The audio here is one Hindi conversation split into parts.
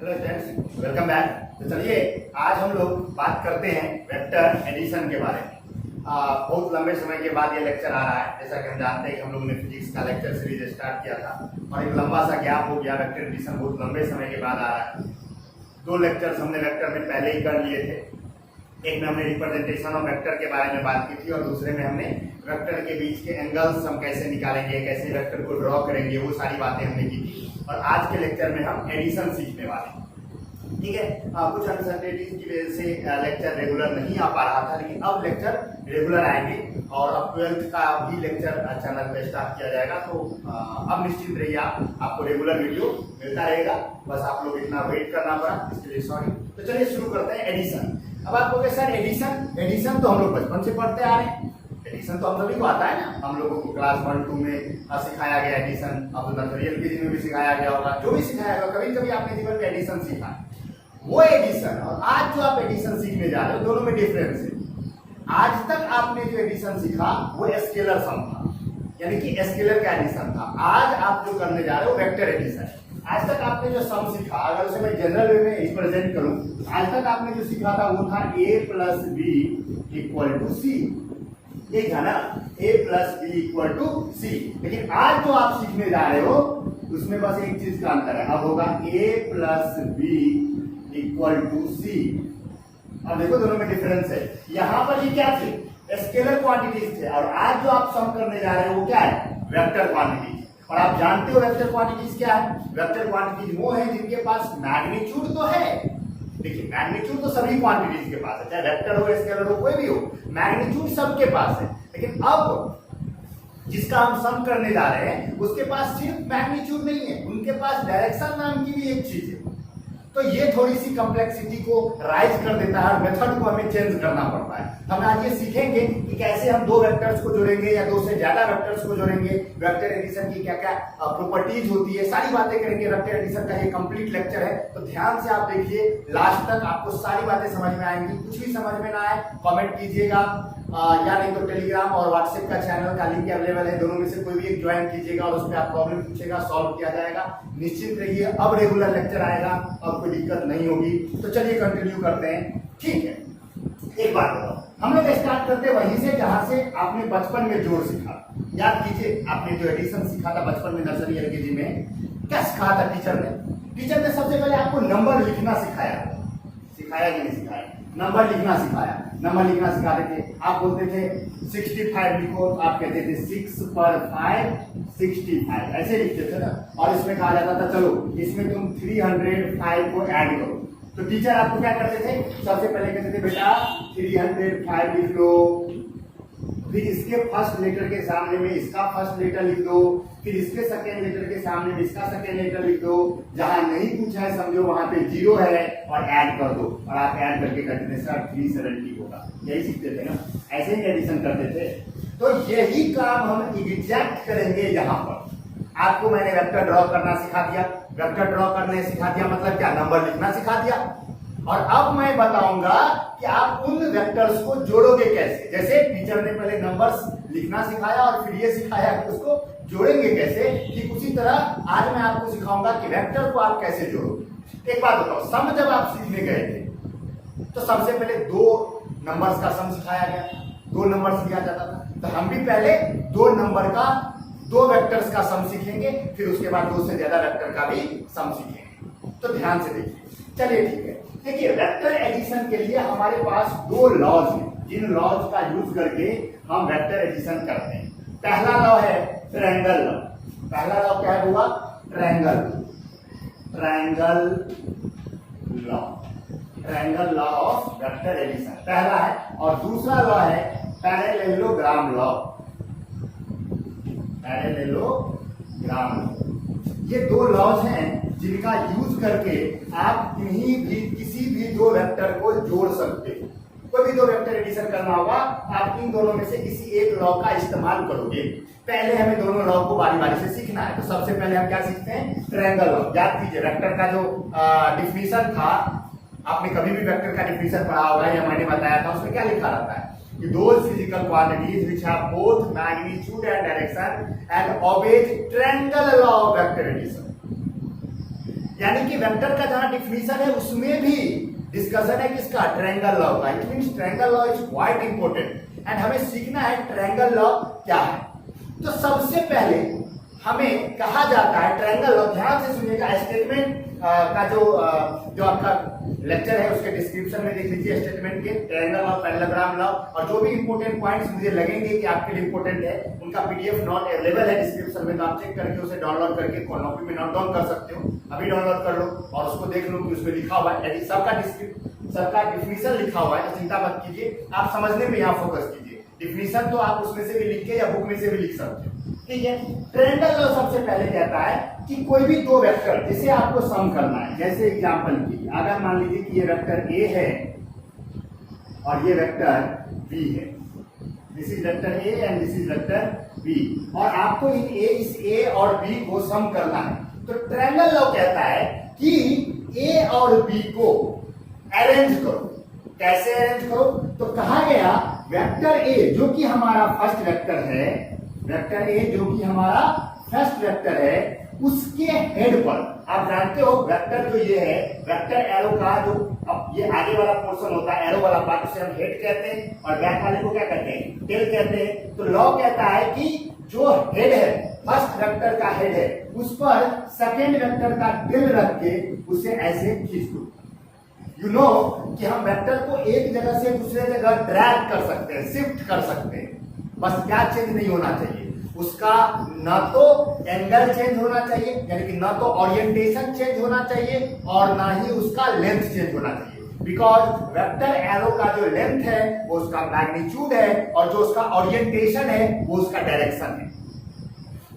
Hello friends, welcome back. तो चलिए आज हम लोग बात करते हैं वेक्टर एडिशन के बारे में। बहुत लंबे समय के बाद ये लेक्चर आ रहा है। जैसा कि हम जानते हैं कि हम लोगों ने फिजिक्स का लेक्चर सीरीज स्टार्ट किया था और एक लंबा सा गैप हो गया। वेक्टर एडिशन बहुत लंबे समय के बाद आ रहा है। 2 लेक्चर्स हमने वेक्टर में पहले ही कर लिए थे। एक में हमने रिप्रेजेंटेशन ऑफ वेक्टर के बारे में बात की थी और दूसरे में हमने वेक्टर के बीच के एंगल्स हम कैसे निकालेंगे, कैसे वेक्टर को ड्रॉ करेंगे, वो सारी बातें हमने की थी। और आज के लेक्चर में हम एडिशन सीखने वाले हैं। ठीक है, कुछ अनसर्टेनिटीज की वजह से लेक्चर रेगुलर नहीं आ पा रहा था, लेकिन अब लेक्चर रेगुलर आएंगे और अब 12th का भी लेक्चर चैनल पे स्टार्ट किया जाएगा। तो अब निश्चिंत रहिए, आपको रेगुलर वीडियो मिलता रहेगा। बस आप लोग इतना वेट करना पड़ा, इसके लिए सॉरी। तो चलिए शुरू करते हैं एडिशन। अब आप कहोगे सर एडिशन तो हम लोग बचपन से पढ़ते आ रहे हैं, एडिशन तो हम सभी को आता है ना। हम लोगों को क्लास 1-2 में सिखाया गया एडिशन, अब नर्सरी एलकेजी में भी सिखाया गया होगा। जो भी सिखाया गया, कभी कभी आपने जीवन में एडिशन सीखा। वो एडिशन और आज जो आप एडिशन सीखने जा रहे हो, दोनों में डिफरेंस है। आज तक आपने जो एडिशन सीखा वो स्केलर सम था, यानी कि स्केलर का एडिशन था। आज आप जो करने जा रहे हो वेक्टर एडिशन। आज तक आपने जो सम सीखा, अगर उसे मैं जनरल वे में रिप्रेजेंट करूं, आज तक आपने जो सीखा था वो था a + b = c। एक है ना, a + b = c। लेकिन आज जो आप सीखने जा रहे हो उसमें बस एक चीज का अंतर है। अब होगा a + b = c। अब देखो दोनों में डिफरेंस है। यहां पर ये क्या थे? स्केलर क्वांटिटीज थे और आज जो आप सम करने जा रहे हो वो क्या है? Vector quantities. और आप जानते हो वेक्टर क्वांटिटीज क्या है? वेक्टर क्वांटिटीज वो है जिनके पास मैग्नीट्यूड तो है। देखिए मैग्नीट्यूड तो सभी क्वांटिटीज के पास है, चाहे वेक्टर हो, स्केलर हो, कोई भी हो, मैग्नीट्यूड सबके पास है। लेकिन अब जिसका हम सम करने जा रहे हैं उसके पास सिर्फ मैग्नीट्यूड नहीं है, उनके पास डायरेक्शन नाम की भी एक चीज है। तो ये थोड़ी सी कॉम्प्लेक्सिटी को राइज कर देता है और मेथड को हमें चेंज करना पड़ता है। हम आज ये सीखेंगे कि कैसे हम 2 वेक्टर्स को जोड़ेंगे या 2 से ज्यादा वेक्टर्स को जोड़ेंगे, वेक्टर एडिशन की क्या क्या प्रॉपर्टीज होती है, सारी बातें करेंगे। वेक्टर एडिशन का ये कंप्लीट लेक्चर है, तो ध्यान से आप देखिए लास्ट तक, आपको सारी बातें समझ में आएंगी। कुछ भी समझ में ना आए कमेंट कीजिएगा, या नहीं तो टेलीग्राम और व्हाट्सएप का चैनल का लिंक अवेलेबल है, दोनों में से कोई भी एक ज्वाइन कीजिएगा और उसमें आप प्रॉब्लम पूछेगा, सॉल्व किया जाएगा। निश्चित रहिए, अब रेगुलर लेक्चर आएगा, अब कोई दिक्कत नहीं होगी। तो चलिए कंटिन्यू करते हैं। ठीक है, एक बात बताओ, हम लोग स्टार्ट करते हैं वहीं से जहां से आपने बचपन में जोड़ सीखा। याद कीजिए, आपने जो एडिशन सीखा था बचपन में नर्सरी एलकेजी में, क्या सिखाया था टीचर ने? टीचर ने सबसे पहले आपको नंबर लिखना सिखाया कि नहीं सिखाया? नंबर लिखना सिखाया। नंबर लिखना सिखाते थे, आप बोलते थे 65 लिखो, आप कहते थे 6 पर 5 65, ऐसे लिखते थे ना। और इसमें कहा जाता था चलो इसमें तुम 305 को ऐड करो। तो टीचर आपको क्या करते थे? सबसे पहले कहते थे बेटा 305 लिख लो, फिर इसके फर्स्ट लेटर के सामने में इसका फर्स्ट लेटर लिख दो, फिर इसके सेकेंड लेटर के सामने में इसका सेकेंड लेटर लिख दो। जहां नहीं कुछ है समझो वहां पे 0 है और ऐड कर दो। और आप ऐड करके करते थे सर 370 होगा, यही सीखते थे ना, ऐसे ही एडिशन करते थे। तो यही काम हम एग्जैक्ट करेंगे यहाँ पर। आपको मैंने वेक्टर ड्रॉ करना सिखा दिया, वेक्टर ड्रॉ करने सिखा दिया मतलब क्या? नंबर लिखना सिखा दिया। और अब मैं बताऊंगा कि आप उन वेक्टर्स को जोड़ोगे कैसे। जैसे टीचर ने पहले नंबर्स लिखना सिखाया और फिर ये सिखाया कि उसको जोड़ेंगे कैसे, ठीक उसी तरह आज मैं आपको सिखाऊंगा कि वेक्टर को आप कैसे जोड़ोगे। एक बात बताओ, सम जब आप सीखने गए थे तो सबसे पहले 2 नंबर्स का सम सिखाया गया, 2 नंबर्स लिया जाता था। तो हम भी पहले 2 नंबर का 2 वेक्टर्स का सम सीखेंगे, फिर उसके बाद 2 से ज्यादा वेक्टर का भी सम सीखेंगे। तो ध्यान से देखिए। चलिए ठीक है, देखिए वेक्टर एडिशन के लिए हमारे पास 2 लॉज हैं, जिन लॉज का यूज करके हम वेक्टर एडिशन करते हैं। पहला लॉ है ट्रायंगल लॉ। पहला लॉ क्या है हुआ? Triangle law. Triangle law of vector addition पहला है। और दूसरा लॉ है पैरेललोग्राम लॉ। ये 2 लॉज हैं जिनका यूज करके आप किसी भी 2 वेक्टर को जोड़ सकते हो। कोई भी 2 वेक्टर एडिशन करना होगा, आप इन दोनों में से किसी एक लॉ का इस्तेमाल करोगे। पहले हमें दोनों लॉ को बारी बारी से सीखना है। तो सबसे पहले हम क्या सीखते हैं? Triangle law. याद कीजिए वेक्टर का जो डिफिनीशन था, आपने कभी भी वेक्टर का डिफिनीशन पढ़ा होगा या मैंने बताया था, उसमें क्या लिखा रहता है? Those physical quantities which have both magnitude and direction and obey triangle law of vector addition। यानी कि वेक्टर का जहां डिफिनीशन है उसमें भी डिस्कशन है किसका, ट्रायंगल लॉ का। It means triangle law is quite important and हमें सीखना है ट्रायंगल लॉ क्या है। तो सबसे पहले हमें कहा जाता है ट्रायंगल लॉ, ध्यान से सुनिएगा, स्टेटमेंट का जो आपका लेक्चर है उसके डिस्क्रिप्शन में देख लीजिए स्टेटमेंट के, ट्रायंगल लॉ, पैरेललोग्राम लॉ, और जो भी इंपॉर्टेंट पॉइंट्स मुझे लगेंगे कि आपके लिए इंपॉर्टेंट है उनका पीडीएफ नॉट अवेलेबल है डिस्क्रिप्शन में, तो आप चेक करके उसे डाउनलोड करके कॉपी में नोट डाउन कर सकते हो। अभी डाउनलोड कर लो और उसको देख लो कि उसमें लिखा हुआ है, यदि सबका डिफिनीशन लिखा हुआ है तो चिंता मत कीजिए, आप समझने में यहाँ फोकस कीजिए। डिफिनीशन तो आप उसमें से भी लिख के या बुक में से भी लिख सकते हो, ठीक है। ट्रायंगल लॉ सबसे पहले कहता है कि कोई भी दो वेक्टर जिसे आपको सम करना है, जैसे एग्जांपल की अगर मान लीजिए कि ये वेक्टर ए है और ये वेक्टर बी है, this is vector A and this is vector B, और आपको इस ए और बी को सम करना है, तो ट्रायंगल लॉ कहता है कि ए और बी को अरेंज करो। कैसे अरेंज करो, तो कहा गया वेक्टर ए जो कि हमारा फर्स्ट वेक्टर है, वेक्टर ए जो कि हमारा फर्स्ट वेक्टर है, उसके हेड पर, आप जानते हो वेक्टर जो ये है, वेक्टर एरो का जो अब ये आगे वाला पोर्शन होता है एरो वाला पार्ट, उसे हम हेड कहते हैं और बैक वाले को क्या कहते हैं, टेल कहते हैं। तो लॉ कहता है कि जो हेड है, फर्स्ट वेक्टर का हेड है, उस पर सेकेंड वेक्टर का टेल रख के उसे ऐसे खींच दो। यू नो कि हम वेक्टर को एक जगह से दूसरे जगह ड्रैग कर सकते हैं, शिफ्ट कर सकते हैं, बस क्या चेंज नहीं होना चाहिए, उसका ना तो एंगल चेंज होना चाहिए, यानी कि ना तो ओरिएंटेशन चेंज होना चाहिए और ना ही उसका लेंथ चेंज होना चाहिए, बिकॉज वेक्टर एरो का जो लेंथ है वो उसका मैग्नीट्यूड है और जो उसका ओरिएंटेशन है वो उसका डायरेक्शन है।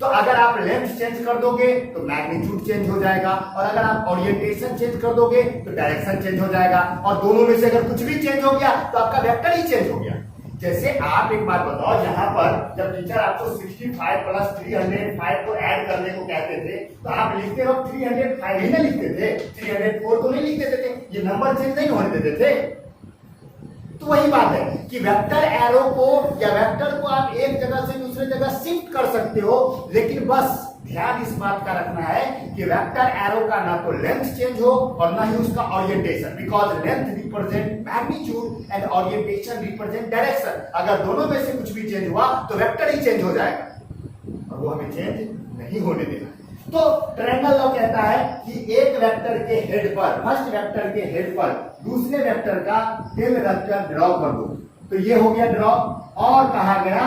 तो अगर आप लेंथ चेंज कर दोगे तो मैग्नीट्यूड चेंज हो जाएगा, और अगर आप ओरिएंटेशन चेंज कर दोगे तो डायरेक्शन चेंज हो जाएगा, और दोनों में से अगर कुछ भी चेंज हो गया तो आपका वेक्टर ही चेंज हो गया। जैसे आप एक बात बताओ, यहाँ पर जब टीचर आपको 65 प्लस 305 को ऐड करने को कहते थे तो आप लिखते वक्त 305 ही ना लिखते थे, 304 तो नहीं लिख देते थे, ये नंबर चेंज नहीं होने देते थे। तो वही बात है कि वेक्टर एरो को या वेक्टर को आप एक जगह से दूसरे जगह शिफ्ट कर सकते हो, लेकिन बस ध्यान इस बात का रखना है कि वेक्टर एरो का ना तो लेंथ चेंज हो और ना ही उसका orientation, because length represent magnitude and orientation represent direction. अगर दोनों में से कुछ भी चेंज हुआ तो वेक्टर ही चेंज हो जाएगा और वो हमें चेंज नहीं होने देना। तो ट्रायंगल लॉ कहता है कि एक वेक्टर के हेड पर, फर्स्ट वेक्टर के हेड पर दूसरे वेक्टर का टेल रखकर ड्रॉ कर दो। तो ये हो गया ड्रॉ, और कहा गया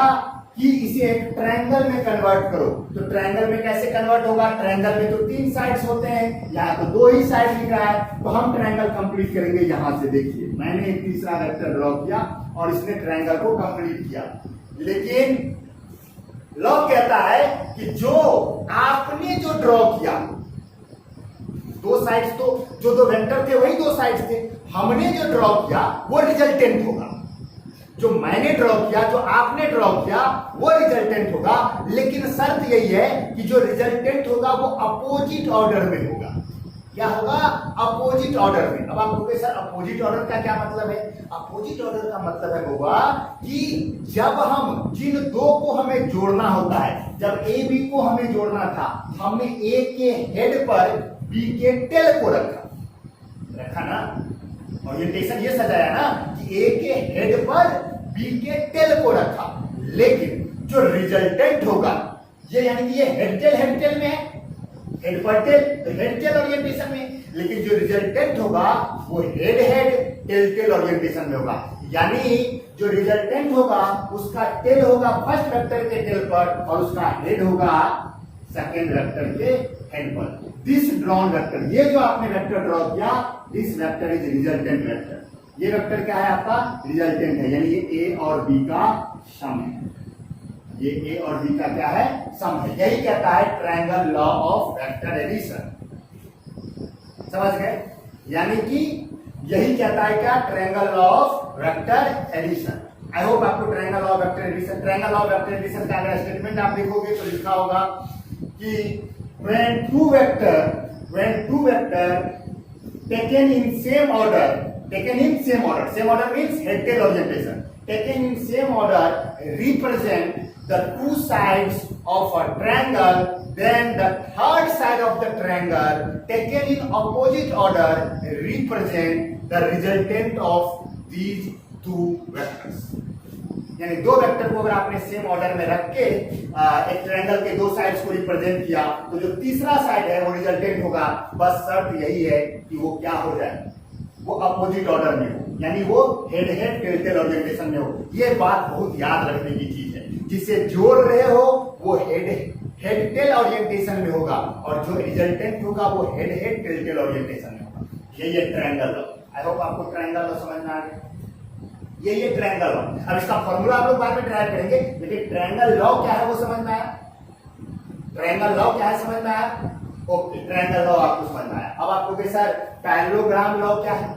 कि इसे एक ट्रायंगल में कन्वर्ट करो। तो ट्रायंगल में कैसे कन्वर्ट होगा, ट्रायंगल में तो 3 साइड्स होते हैं, यहाँ तो 2 ही साइड लिख रहा है, तो हम ट्रायंगल कंप्लीट करेंगे। यहां से देखिए मैंने एक तीसरा वेक्टर ड्रॉ किया और इसने ट्रायंगल को कंप्लीट किया, लेकिन लॉ कहता है कि जो आपने जो ड्रॉ किया, 2 साइड्स तो जो 2 वेक्टर थे वही 2 साइड्स थे, हमने जो ड्रॉ किया वो रिजल्टेंट होगा। जो मैंने ड्रॉ किया, जो आपने ड्रॉ किया वो रिजल्टेंट होगा, लेकिन शर्त यही है कि जो रिजल्टेंट होगा वो अपोजिट ऑर्डर में होगा। क्या होगा, अपोजिट ऑर्डर में। अब आप बोलोगे सर अपोजिट ऑर्डर का क्या मतलब है, अपोजिट ऑर्डर का मतलब है होगा कि जब हम जिन 2 को हमें जोड़ना होता है, जब ए बी को हमें जोड़ना था, हमने ए के हेड पर बी के टेल को रखा ना, ओरिएंटेशन ये सजाया ना कि ए के हेड पर बी के टेल को रखा, लेकिन जो रिजल्टेंट होगा ये, यानी कि ये हेड टेल में है, हेड पर टेल, तो हेड टेल ओरिएंटेशन में, लेकिन जो रिजल्टेंट होगा वो हेड टेल ओरिएंटेशन में होगा। यानी जो रिजल्टेंट होगा उसका टेल होगा फर्स्ट वेक्टर के टेल पर और उसका हेड होगा सेकेंड वेक्टर के हेड पर। दिस ड्रॉन वेक्टर, ये जो आपने वेक्टर ड्रॉ किया, this vector is resultant vector. ये वेक्टर क्या है आपका, रिजल्टेंट है, यानी ये ए और बी का सम है, ये ए और बी का क्या है, सम है। यही कहता है triangle law of vector addition. समझ गए, यानी कि यही कहता है क्या, triangle law of vector addition. I hope आपको triangle law of vector addition, triangle law of vector addition का अगर स्टेटमेंट आप देखोगे तो लिखा होगा कि when two vector taken in same order means head tail orientation, taken in same order represent the two sides of a triangle, then the third side of the triangle taken in opposite order represent the resultant of these two vectors. यानी दो वेक्टर को अगर आपने सेम ऑर्डर में रख के एक ट्रायंगल के दो साइड्स को रिप्रेजेंट किया तो जो तीसरा साइड है वो रिजल्टेंट होगा। बस शर्त यही है कि वो क्या हो जाए, वो अपोजिट ऑर्डर में हो, यानी वो head head tail tail orientation में हो। ये बात बहुत याद रखने की चीज है। जिसे जोड़ रहे हो वो हेड हेड टेल ओरिएंटेशन में होगा और जो रिजल्टेंट होगा वो head head tail tail orientation में होगा। ये ट्रायंगल लॉ। आई होप आपको ट्रायंगल लॉ समझ में आ गया। ये ट्रायंगल लॉ। अब इसका फॉर्मूला आप लोग बाद में ट्राई करेंगे, लेकिन ट्रायंगल लॉ क्या है वो समझ में आया। ट्रायंगल लॉ क्या है समझ में आया। ओके, ट्रायंगल लॉ आपको समझ में आया। अब आपको कि सर पैरेललोग्राम लॉ क्या है।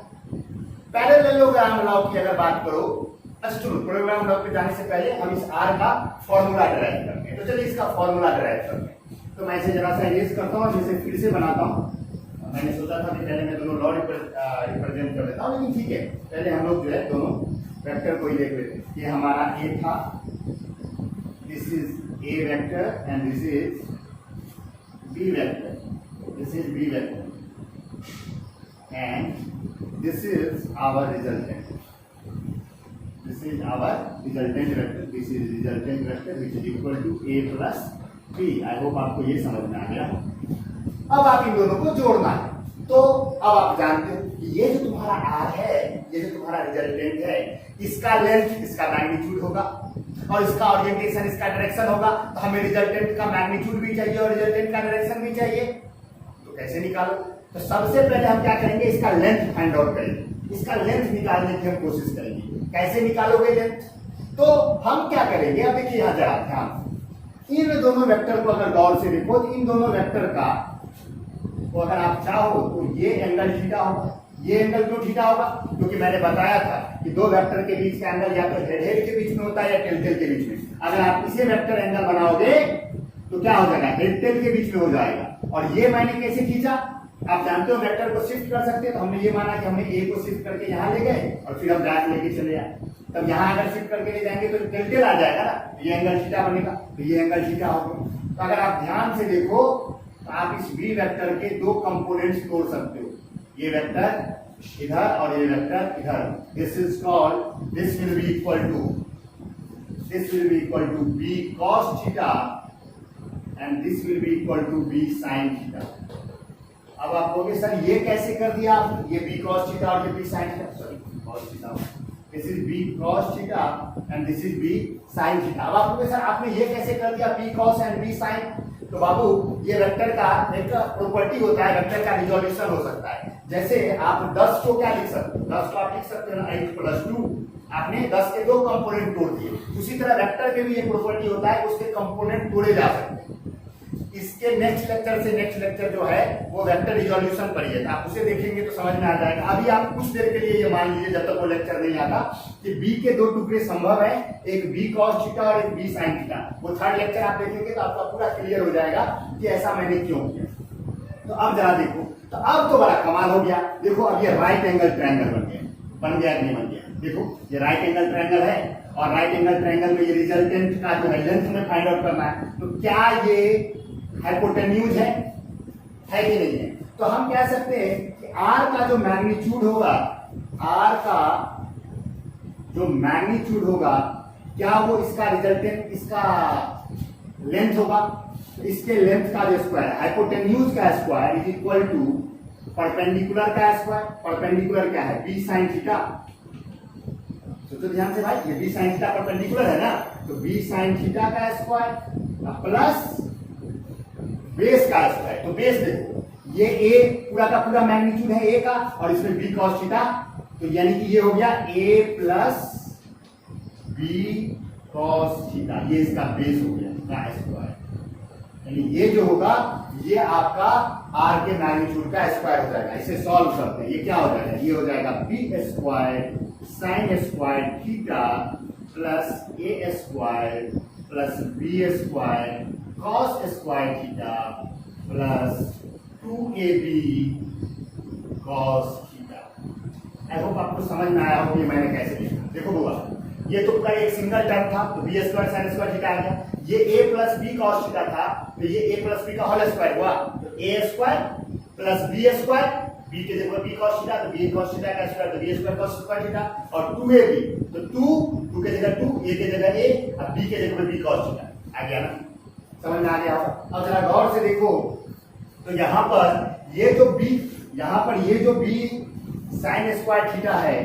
पैरेललोग्राम लॉ की अगर बात करो, अच्छा चलो पैरेललोग्राम लॉ पे जाने से पहले हम इस आर का फॉर्मूला डिराइव करते हैं। तो चलिए इसका फॉर्मूला डिराइव करते हैं। तो मैं इसे जरा सा इरेज करता हूँ, इसे फिर से बनाता हूँ। मैंने सोचा था कि पहले मैं दोनों लॉ रिप्रेजेंट कर देता हूँ, लेकिन ठीक है, पहले हम लोग जो है दोनों वेक्टर को ही देख लेते हैं। ये हमारा ए था, this is A vector and this is B vector, this is B vector and this is our resultant, this is our resultant vector, this is resultant vector which is equal to A plus B. I hope आपको ये समझ में आ गया। अब आप इन दोनों को जोड़ना है। तो अब आप जानते हो कि ये जो तुम्हारा आर है, ये जो तुम्हारा रिजल्टेंट है, इसका लेंथ इसका मैग्नीट्यूड होगा और इसका ओरिएंटेशन इसका डायरेक्शन होगा। तो हमें रिजल्टेंट का मैग्नीट्यूड भी चाहिए और रिजल्टेंट का डायरेक्शन भी चाहिए। तो कैसे निकालो? तो सबसे पहले हम क्या करेंगे, इसका लेंथ फाइंड आउट करेंगे। इसका लेंथ निकालने की हम कोशिश करेंगे। कैसे निकालोगे लेंथ? तो हम क्या करेंगे, अब देखिए यहां जरा ध्यान, इन दोनों वेक्टर को अगर गौर से देखो तो इन दोनों वेक्टर का तो अगर आप चाहो तो ये एंगल थीटा होगा। ये एंगल क्यों थीटा होगा? क्योंकि मैंने बताया था कि दो वेक्टर के बीच का एंगल या तो हेड हेड के बीच में होता है या टेल टेल के बीच में। अगर आप इसे वेक्टर एंगल बनाओगे तो क्या हो जाएगा, हेड टेल के बीच में हो जाएगा। और ये मैंने कैसे खींचा, आप जानते हो वेक्टर को शिफ्ट कर सकते हैं। तो हमने ये माना कि हमने ए को शिफ्ट करके यहाँ ले गए और फिर हम डैश लेके चले आए। तब यहाँ अगर शिफ्ट करके ले जाएंगे तो टेल टेल आ जाएगा ना, ये एंगल थीटा बनेगा, तो ये एंगल थीटा होगा। तो अगर आप ध्यान से देखो तो आप इस बी वेक्टर के दो कंपोनेंट्स तोड़ सकते हो, ये वेक्टर इधर और ये वेक्टर इधर। This is called, this will be equal to B cos theta and this will be equal to B sin theta. अब आप कहोगे सर ये कैसे कर दिया आप, ये बी cos थीटा और ये B sin theta, sorry cos theta, this is B cos theta and this is B sin theta. अब आप कहोगे सर आपने ये कैसे कर दिया, बी cos एंड बी sin? तो बाबू ये वेक्टर का एक प्रॉपर्टी होता है, वेक्टर का रिजोल्यूशन हो सकता है। जैसे आप 10 को क्या लिख सकते हो, 10 को आप लिख सकते हो ना 8 + 2, आपने 10 के दो कंपोनेंट तोड़ दिए। उसी तरह वेक्टर के भी एक प्रॉपर्टी होता है, उसके कंपोनेंट तोड़े जा सकते हैं। इसके नेक्स्ट लेक्चर से नेक्स्ट लेक्चर जो है वो वेक्टर रिजोल्यूशन पर ही है, आप उसे देखेंगे तो समझ में आ जाएगा। अभी आप कुछ देर के लिए ये मान लीजिए जब तक वो लेक्चर नहीं आता कि बी के दो टुकड़े संभव है, एक बी cos थीटा और एक बी sin थीटा। वो थर्ड लेक्चर आप देखेंगे तो आपका पूरा क्लियर हो जाएगा कि ऐसा मैंने क्यों किया। तो अब जरा देखो, तो अब तो बड़ा कमाल हो गया। देखो अब ये राइट एंगल ट्रायंगल बन गया कि नहीं बन गया? देखो ये राइट एंगल ट्रायंगल है और राइट एंगल ट्रायंगल में ये रिजल्टेंट का जो है लेंथ में फाइंड आउट करना है। तो क्या ये हाइपोटेन्यूज है कि नहीं है? तो हम कह सकते हैं कि आर का जो मैग्नीट्यूड होगा, आर का जो मैग्नीट्यूड होगा, क्या वो इसका रिजल्टेंट इसका लेंथ होगा? इसके लेंथ का जो स्क्वायर, हाइपोटेन्यूज का square is equal to perpendicular का स्क्वायर। परपेंडिकुलर क्या है, बी sin थीटा। तो ध्यान से भाई, ये बी sin थीटा परपेंडिकुलर है ना, तो बी sin थीटा का स्क्वायर प्लस बेस का स्क्वायर। तो बेस देखो, ये ए पूरा का पूरा मैग्नीट्यूड है ए का और इसमें बी cos थीटा, तो यानी कि ये हो गया A plus B cos theta, ये इसका बेस हो गया का स्क्वायर। यानी ये जो होगा ये आपका आर के मैग्नीट्यूड का स्क्वायर हो जाएगा। इसे सॉल्व करते हैं, ये क्या हो जाएगा, ये हो जाएगा B square sin square theta plus A square plus B square cos square theta plus 2ab cos theta. I hope आपको समझ में आया हो कि मैंने कैसे लिखा। देखो बुआ, ये तो पूरा एक सिंगल टर्म था, तो B square sine square theta आ गया। ये A plus B cos theta था, तो ये ए प्लस बी का होल स्क्वायर हुआ, तो A square plus B square, B के जगह बी कॉस थीटा, तो बी कॉस थीटा का स्क्वायर, तो B square cos square theta, और 2ab, तो 2 के जगह 2, a के जगह a, और b के जगह b कॉस थीटा आ गया ना, समझ में आ गया। अब जरा गौर से देखो, तो यहाँ पर ये जो b, यहाँ पर ये जो b साइन स्क्वायर थीटा है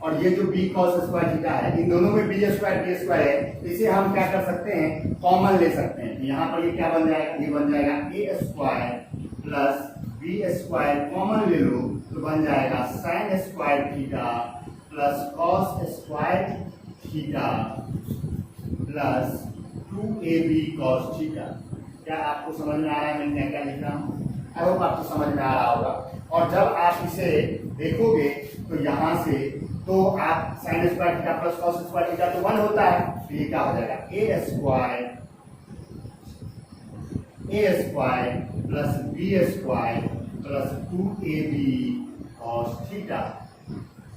और ये जो b cos स्क्वायर थीटा है, इन दोनों में b स्क्वायर है, तो इसे हम क्या कर सकते हैं, कॉमन ले सकते हैं। तो यहाँ पर ये क्या बन जाएगा, ये बन जाएगा a square plus b square, common ले लो तो बन जाएगा sign square theta plus cos square theta plus 2ab cos theta. क्या आपको समझ में आ रहा है मैं क्या लिख रहा हूँ? आई होप आपको समझ में आ रहा होगा। और जब आप इसे देखोगे तो यहाँ से तो आप sign square theta plus cos square theta तो 1 होता है, तो ये क्या हो जाएगा, a square plus b square plus 2ab cos theta.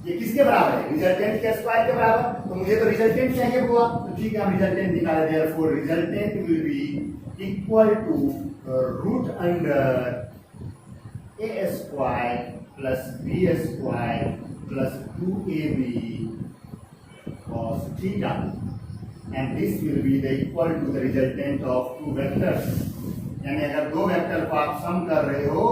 ये किसके बराबर है, रिजल्टेंट के स्क्वायर के बराबर। तो मुझे तो रिजल्टेंट चाहिए हुआ, तो ठीक है हम रिजल्टेंट निकाले, therefore resultant will be equal to root under a square plus b square plus 2ab cos theta, and this will be the equal to the resultant of two vectors। यानी अगर दो वेक्टर को आप सम कर रहे हो,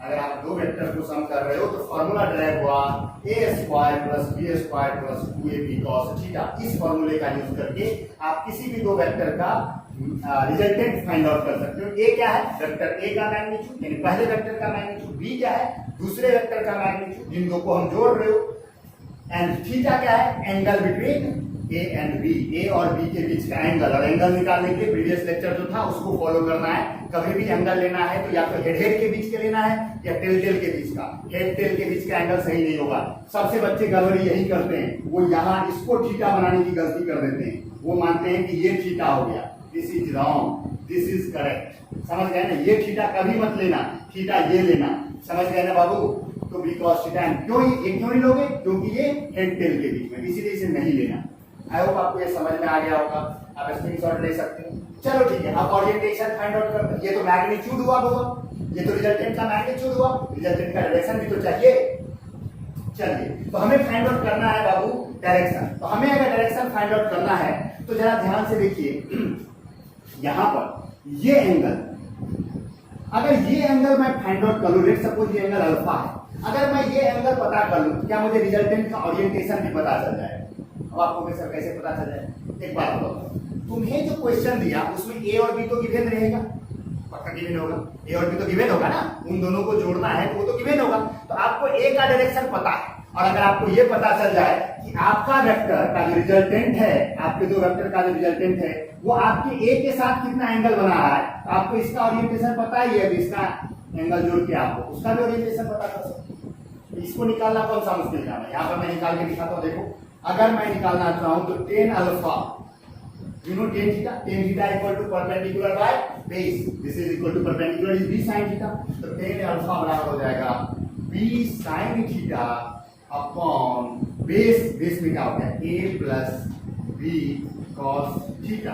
अगर आप दो वेक्टर को सम कर रहे हो तो फॉर्मूला ड्राइव हुआ a square plus b square plus 2ab cos theta. इस फॉर्मूले का यूज करके आप किसी भी दो वेक्टर का रिजल्टेंट फाइंड आउट कर सकते हो। ए क्या है, वेक्टर ए का मैग्नीट्यूड यानी पहले वेक्टर का मैग्नीट्यूड, बी क्या है दूसरे वेक्टर का मैग्नीट्यूड, जिन दो को हम जोड़ रहे हो, एंड थीटा क्या है, angle between A and B, A और बी के बीच का एंगल। और एंगल निकालने के लिए प्रीवियस लेक्चर जो था उसको फॉलो करना है। कभी भी एंगल लेना है तो या तो हेड हेड के बीच के लेना है या टेल टेल के बीच का। हेड टेल के बीच का एंगल सही नहीं होगा। सबसे बच्चे गड़बड़ी यही करते हैं, वो यहाँ इसको थीटा बनाने की गलती कर देते हैं। वो मानते हैं कि ये थीटा हो गया, this is wrong, this is correct. समझ गए ना, ये थीटा कभी मत लेना, थीटा ये लेना। समझ गए ना बाबू? तो बी कॉस थीटा, क्यों ये क्यों नहीं लोगे, क्योंकि ये हेड टेल के बीच में, इसीलिए इसे नहीं लेना। आई होप आपको ये समझ में आ गया होगा, आप स्क्रीनशॉट ले सकते हो। चलो ठीक है, अब ओरिएंटेशन फाइंड आउट करते हैं। ये तो मैग्नीट्यूड हुआ बाबू, ये तो रिजल्टेंट का मैग्नीट्यूड हुआ, रिजल्टेंट का डायरेक्शन भी तो चाहिए। चलिए, तो हमें फाइंड आउट करना है बाबू डायरेक्शन। तो हमें अगर डायरेक्शन फाइंड आउट करना है तो जरा ध्यान से देखिए, यहाँ पर ये एंगल, अगर ये एंगल मैं फाइंड आउट कर लूं, लेट्स सपोज ये एंगल अल्फा है, अगर मैं ये एंगल पता कर लूं, क्या मुझे रिजल्टेंट का ओरिएंटेशन भी पता चल जाएगा? अब आपको सर कैसे पता चल जाए? एक बात बताओ, तुम्हें जो क्वेश्चन दिया उसमें ए और बी तो गिवन रहेगा, पक्का गिवन होगा, ए और बी तो गिवन होगा ना, उन दोनों को जोड़ना है तो वो तो गिवन होगा। तो आपको ए का डायरेक्शन पता है, और अगर आपको ये पता चल जाए कि आपका वेक्टर का जो रिजल्टेंट है, आपके दो वेक्टर का जो रिजल्टेंट है वो आपके ए के साथ कितना एंगल बना रहा है, तो आपको इसका ओरिएंटेशन पता ही है, इसका एंगल जोड़ के आपको उसका भी ओरिएंटेशन पता कर सकते हो। इसको निकालना कौन सा मुश्किल काम है? यहाँ पर मैं निकाल के दिखाता हूँ। देखो, अगर मैं निकालना चाहूं तो tan alpha, you know tan theta equal to perpendicular by base, this is equal to perpendicular is B sine theta. तो टेन अल्फा बराबर हो जाएगा B sine theta upon base, base में क्या हो गया A plus B cos theta,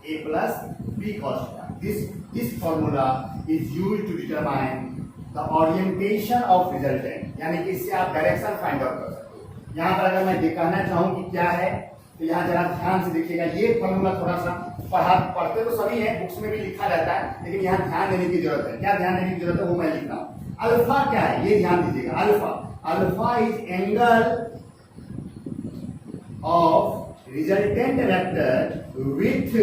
A plus B cos theta. This formula is used to determine the orientation of resultant, यानी कि इससे आप डायरेक्शन फाइंड आउट कर सकते हो। यहाँ पर अगर मैं कहना चाहूँ कि क्या है, तो यहाँ जरा ध्यान से देखिएगा, ये फॉर्मूला थोड़ा सा पढ़ते तो सभी है, बुक्स में भी लिखा रहता है, लेकिन यहाँ ध्यान देने की जरूरत है। क्या ध्यान देने की जरूरत है वो मैं लिख रहा हूँ। अल्फा क्या है ये ध्यान दीजिएगा, alpha is angle of resultant vector with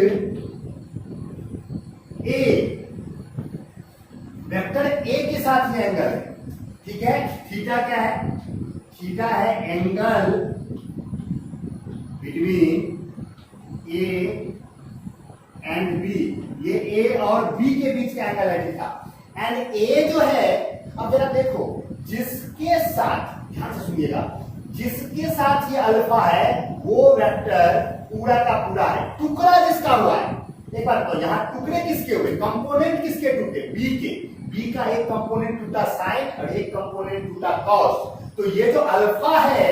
A, vector A के साथ ये एंगल है, ठीक है। थीटा क्या है? थीटा है angle between A and B, ये ए और बी के बीच का एंगल है थीटा। एंड ए जो है, अब जरा देखो, जिसके साथ, ध्यान से सुनिएगा, जिसके साथ ये अल्फा है वो वेक्टर पूरा का पूरा है, टुकड़ा जिसका हुआ है। एक बार तो यहाँ टुकड़े किसके हुए, कंपोनेंट किसके टूटे? बी के। बी का एक कंपोनेंट टूटा साइन और एक कंपोनेंट टूटा कॉस। तो ये जो अल्फा है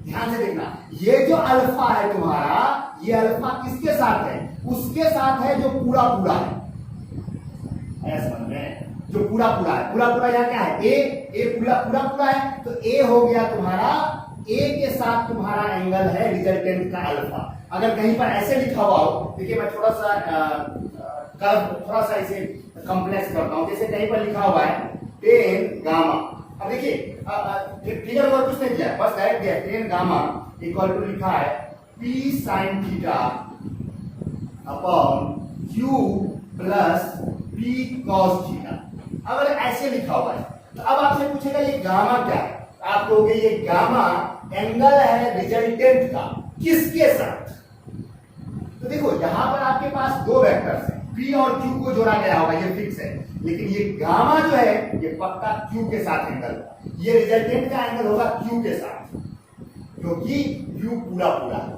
ध्यान से देखना, ये जो अल्फा है तुम्हारा, ये अल्फा किसके साथ है? उसके साथ है जो पूरा पूरा है। समझ में? जो पूरा पूरा है, पूरा पूरा यहाँ क्या है? ए पूरा पूरा पूरा है, तो ए हो गया तुम्हारा, ए के साथ तुम्हारा एंगल है रिजल्टेंट का अल्फा। अगर कहीं पर ऐसे लिखा हुआ हो, देखिए मैं थोड़ा सा इसे कॉम्प्लेक्स करता हूं, जैसे कहीं पर लिखा हुआ है टेन गामा। अब देखिए फिगर और कुछ नहीं दिया, बस डायरेक्ट दिया टेन गामा इक्वल टू लिखा है P sign theta upon Q plus P cos theta. अगर ऐसे लिखा हुआ है तो अब आपसे पूछेगा ये गामा क्या है? आप कहोगे ये गामा एंगल है रिजल्टेंट का, किसके साथ? तो देखो यहां पर आपके पास दो वेक्टर्स हैं, P और Q को जोड़ा गया होगा, ये फिक्स है, लेकिन ये गामा जो है ये पक्का Q के साथ एंगल होगा। ये रिजल्टेंट का एंगल होगा Q के साथ, क्योंकि Q पूरा पूरा है।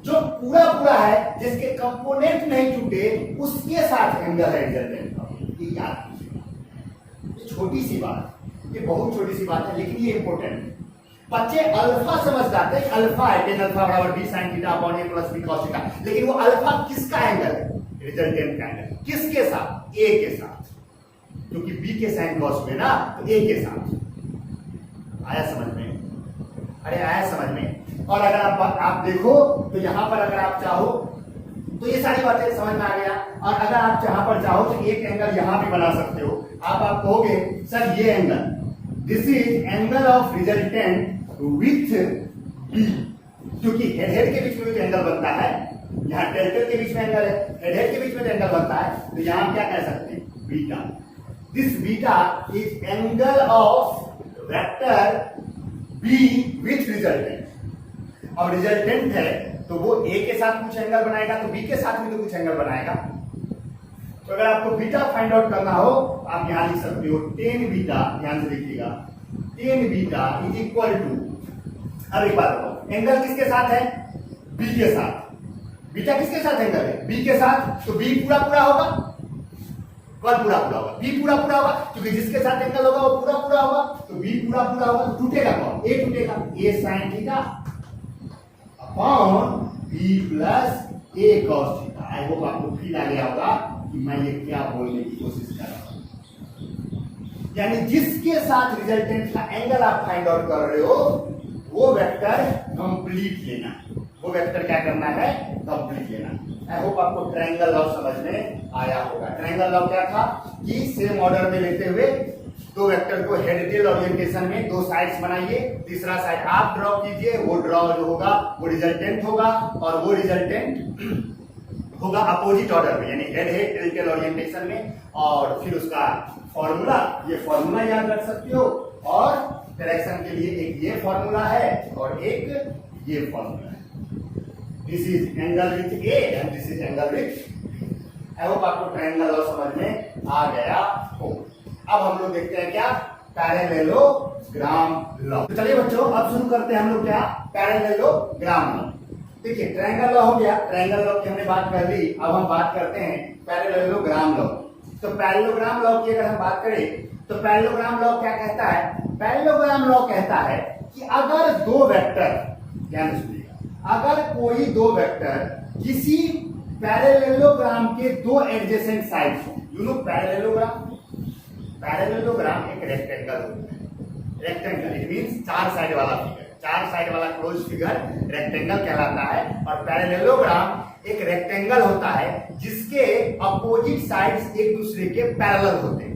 जो पूरा पूरा है, जिसके कंपोनेंट नहीं टूटे, उसके साथ एंगल है रिजल्टेंट का। ये याद कीजिए, ये छोटी सी बात, ये बहुत छोटी सी बात है, लेकिन ये इंपॉर्टेंट है। बच्चे अल्फा समझ जाते हैं, अल्फा है टेन अल्फा बराबर बी साइन थीटा अपॉन ए प्लस बी कॉस थीटा, लेकिन वो अल्फा किसका एंगल है? रिजल्टेंट का एंगल। किसके साथ? ए के साथ, क्योंकि बी के साइन कॉस में ना, तो ए के साथ। आया समझ में? अरे आया समझ में? और अगर आप देखो तो यहां पर अगर आप चाहो तो ये सारी बातें समझ में आ गया। और अगर आप यहां पर चाहो तो एक एंगल यहां भी बना सकते हो। आप कहोगे सर ये angle, this is angle of resultant with B, क्योंकि हेड हेड के बीच में जो एंगल बनता है, यहाँ डेल्टल के बीच में एंगल है, हेड हेड के बीच में जो एंगल बनता है, तो यहाँ क्या कह सकते हैं? Beta. This beta is angle of vector B with resultant. अब रिजल्टेंट है तो वो ए के साथ कुछ एंगल बनाएगा, तो बी के साथ भी तो कुछ एंगल बनाएगा। तो अगर आपको बीटा फाइंड आउट करना हो, आप यहां लिख सकते हो टेन बीटा, ध्यान से देखिएगा, tan beta is equal to, अब एक बात बताओ, एंगल किसके साथ है? बी के साथ। बीटा किसके साथ एंगल है? बी के साथ, तो बी पूरा पूरा होगा, कौन पूरा पूरा होगा? बी पूरा पूरा होगा, क्योंकि जिसके साथ एंगल होगा वो पूरा पूरा होगा, तो बी पूरा पूरा होगा, तो टूटेगा कौन? ए टूटेगा, A sine theta upon B plus A cos theta. I hope आपको फील आ गया होगा कि मैं ये क्या बोलने की कोशिश कर रहा हूं। यानी जिसके साथ रिजल्टेंट का एंगल आप फाइंड आउट कर रहे हो, वो वेक्टर कंप्लीट लेना। वो वेक्टर क्या करना है? कंप्लीट लेना। आई होप आपको ट्रायंगल लॉ समझ में आया होगा। ट्रायंगल लॉ क्या था कि सेम ऑर्डर में लेते हुए दो वेक्टर को हेड टेल ओरिएंटेशन में दो साइड्स बनाइए, तीसरा साइड आप ड्रॉ कीजिए, वो ड्रॉ जो होगा वो रिजल्टेंट होगा, और वो रिजल्टेंट होगा अपोजिट ऑर्डर में, यानी head head tail tail orientation में। और फिर उसका फॉर्मूला, ये फॉर्मूला याद रख सकते हो, और डायरेक्शन के लिए एक ये फॉर्मूला है और एक ये फॉर्मूला है। This is angle with A and this is angle with. I hope आपको ट्रायंगल लॉ समझ में आ गया हो। अब हम लोग देखते हैं क्या? Parallelogram law. तो चलिए बच्चों, अब शुरू करते हैं हम लोग क्या? Parallelogram law. देखिए ट्रायंगल लॉ हो गया, ट्रायंगल लॉ की हमने बात कर ली। अब हम बात करते हैं पैरेललोग्राम लॉ। तो पैरेललोग्राम लॉ की अगर हम बात करें तो पैरेललोग्राम लॉ क्या कहता है? पैरेललोग्राम लॉ कहता है कि अगर दो वेक्टर, ध्यान सुनिएगा, अगर कोई दो वेक्टर किसी पैरेललोग्राम के दो एडजेसेंट साइड्स हो, यू नो पैरेललोग्राम, पैरेललोग्राम एक रेक्टेंगल होता है। रेक्टेंगल इट मींस चार साइड वाला फिगर, चार साइड वाला क्लोज फिगर रेक्टेंगल कहलाता है। और पैरेललोग्राम एक रेक्टेंगल होता है जिसके अपोजिट साइड्स एक दूसरे के पैरेलल होते हैं।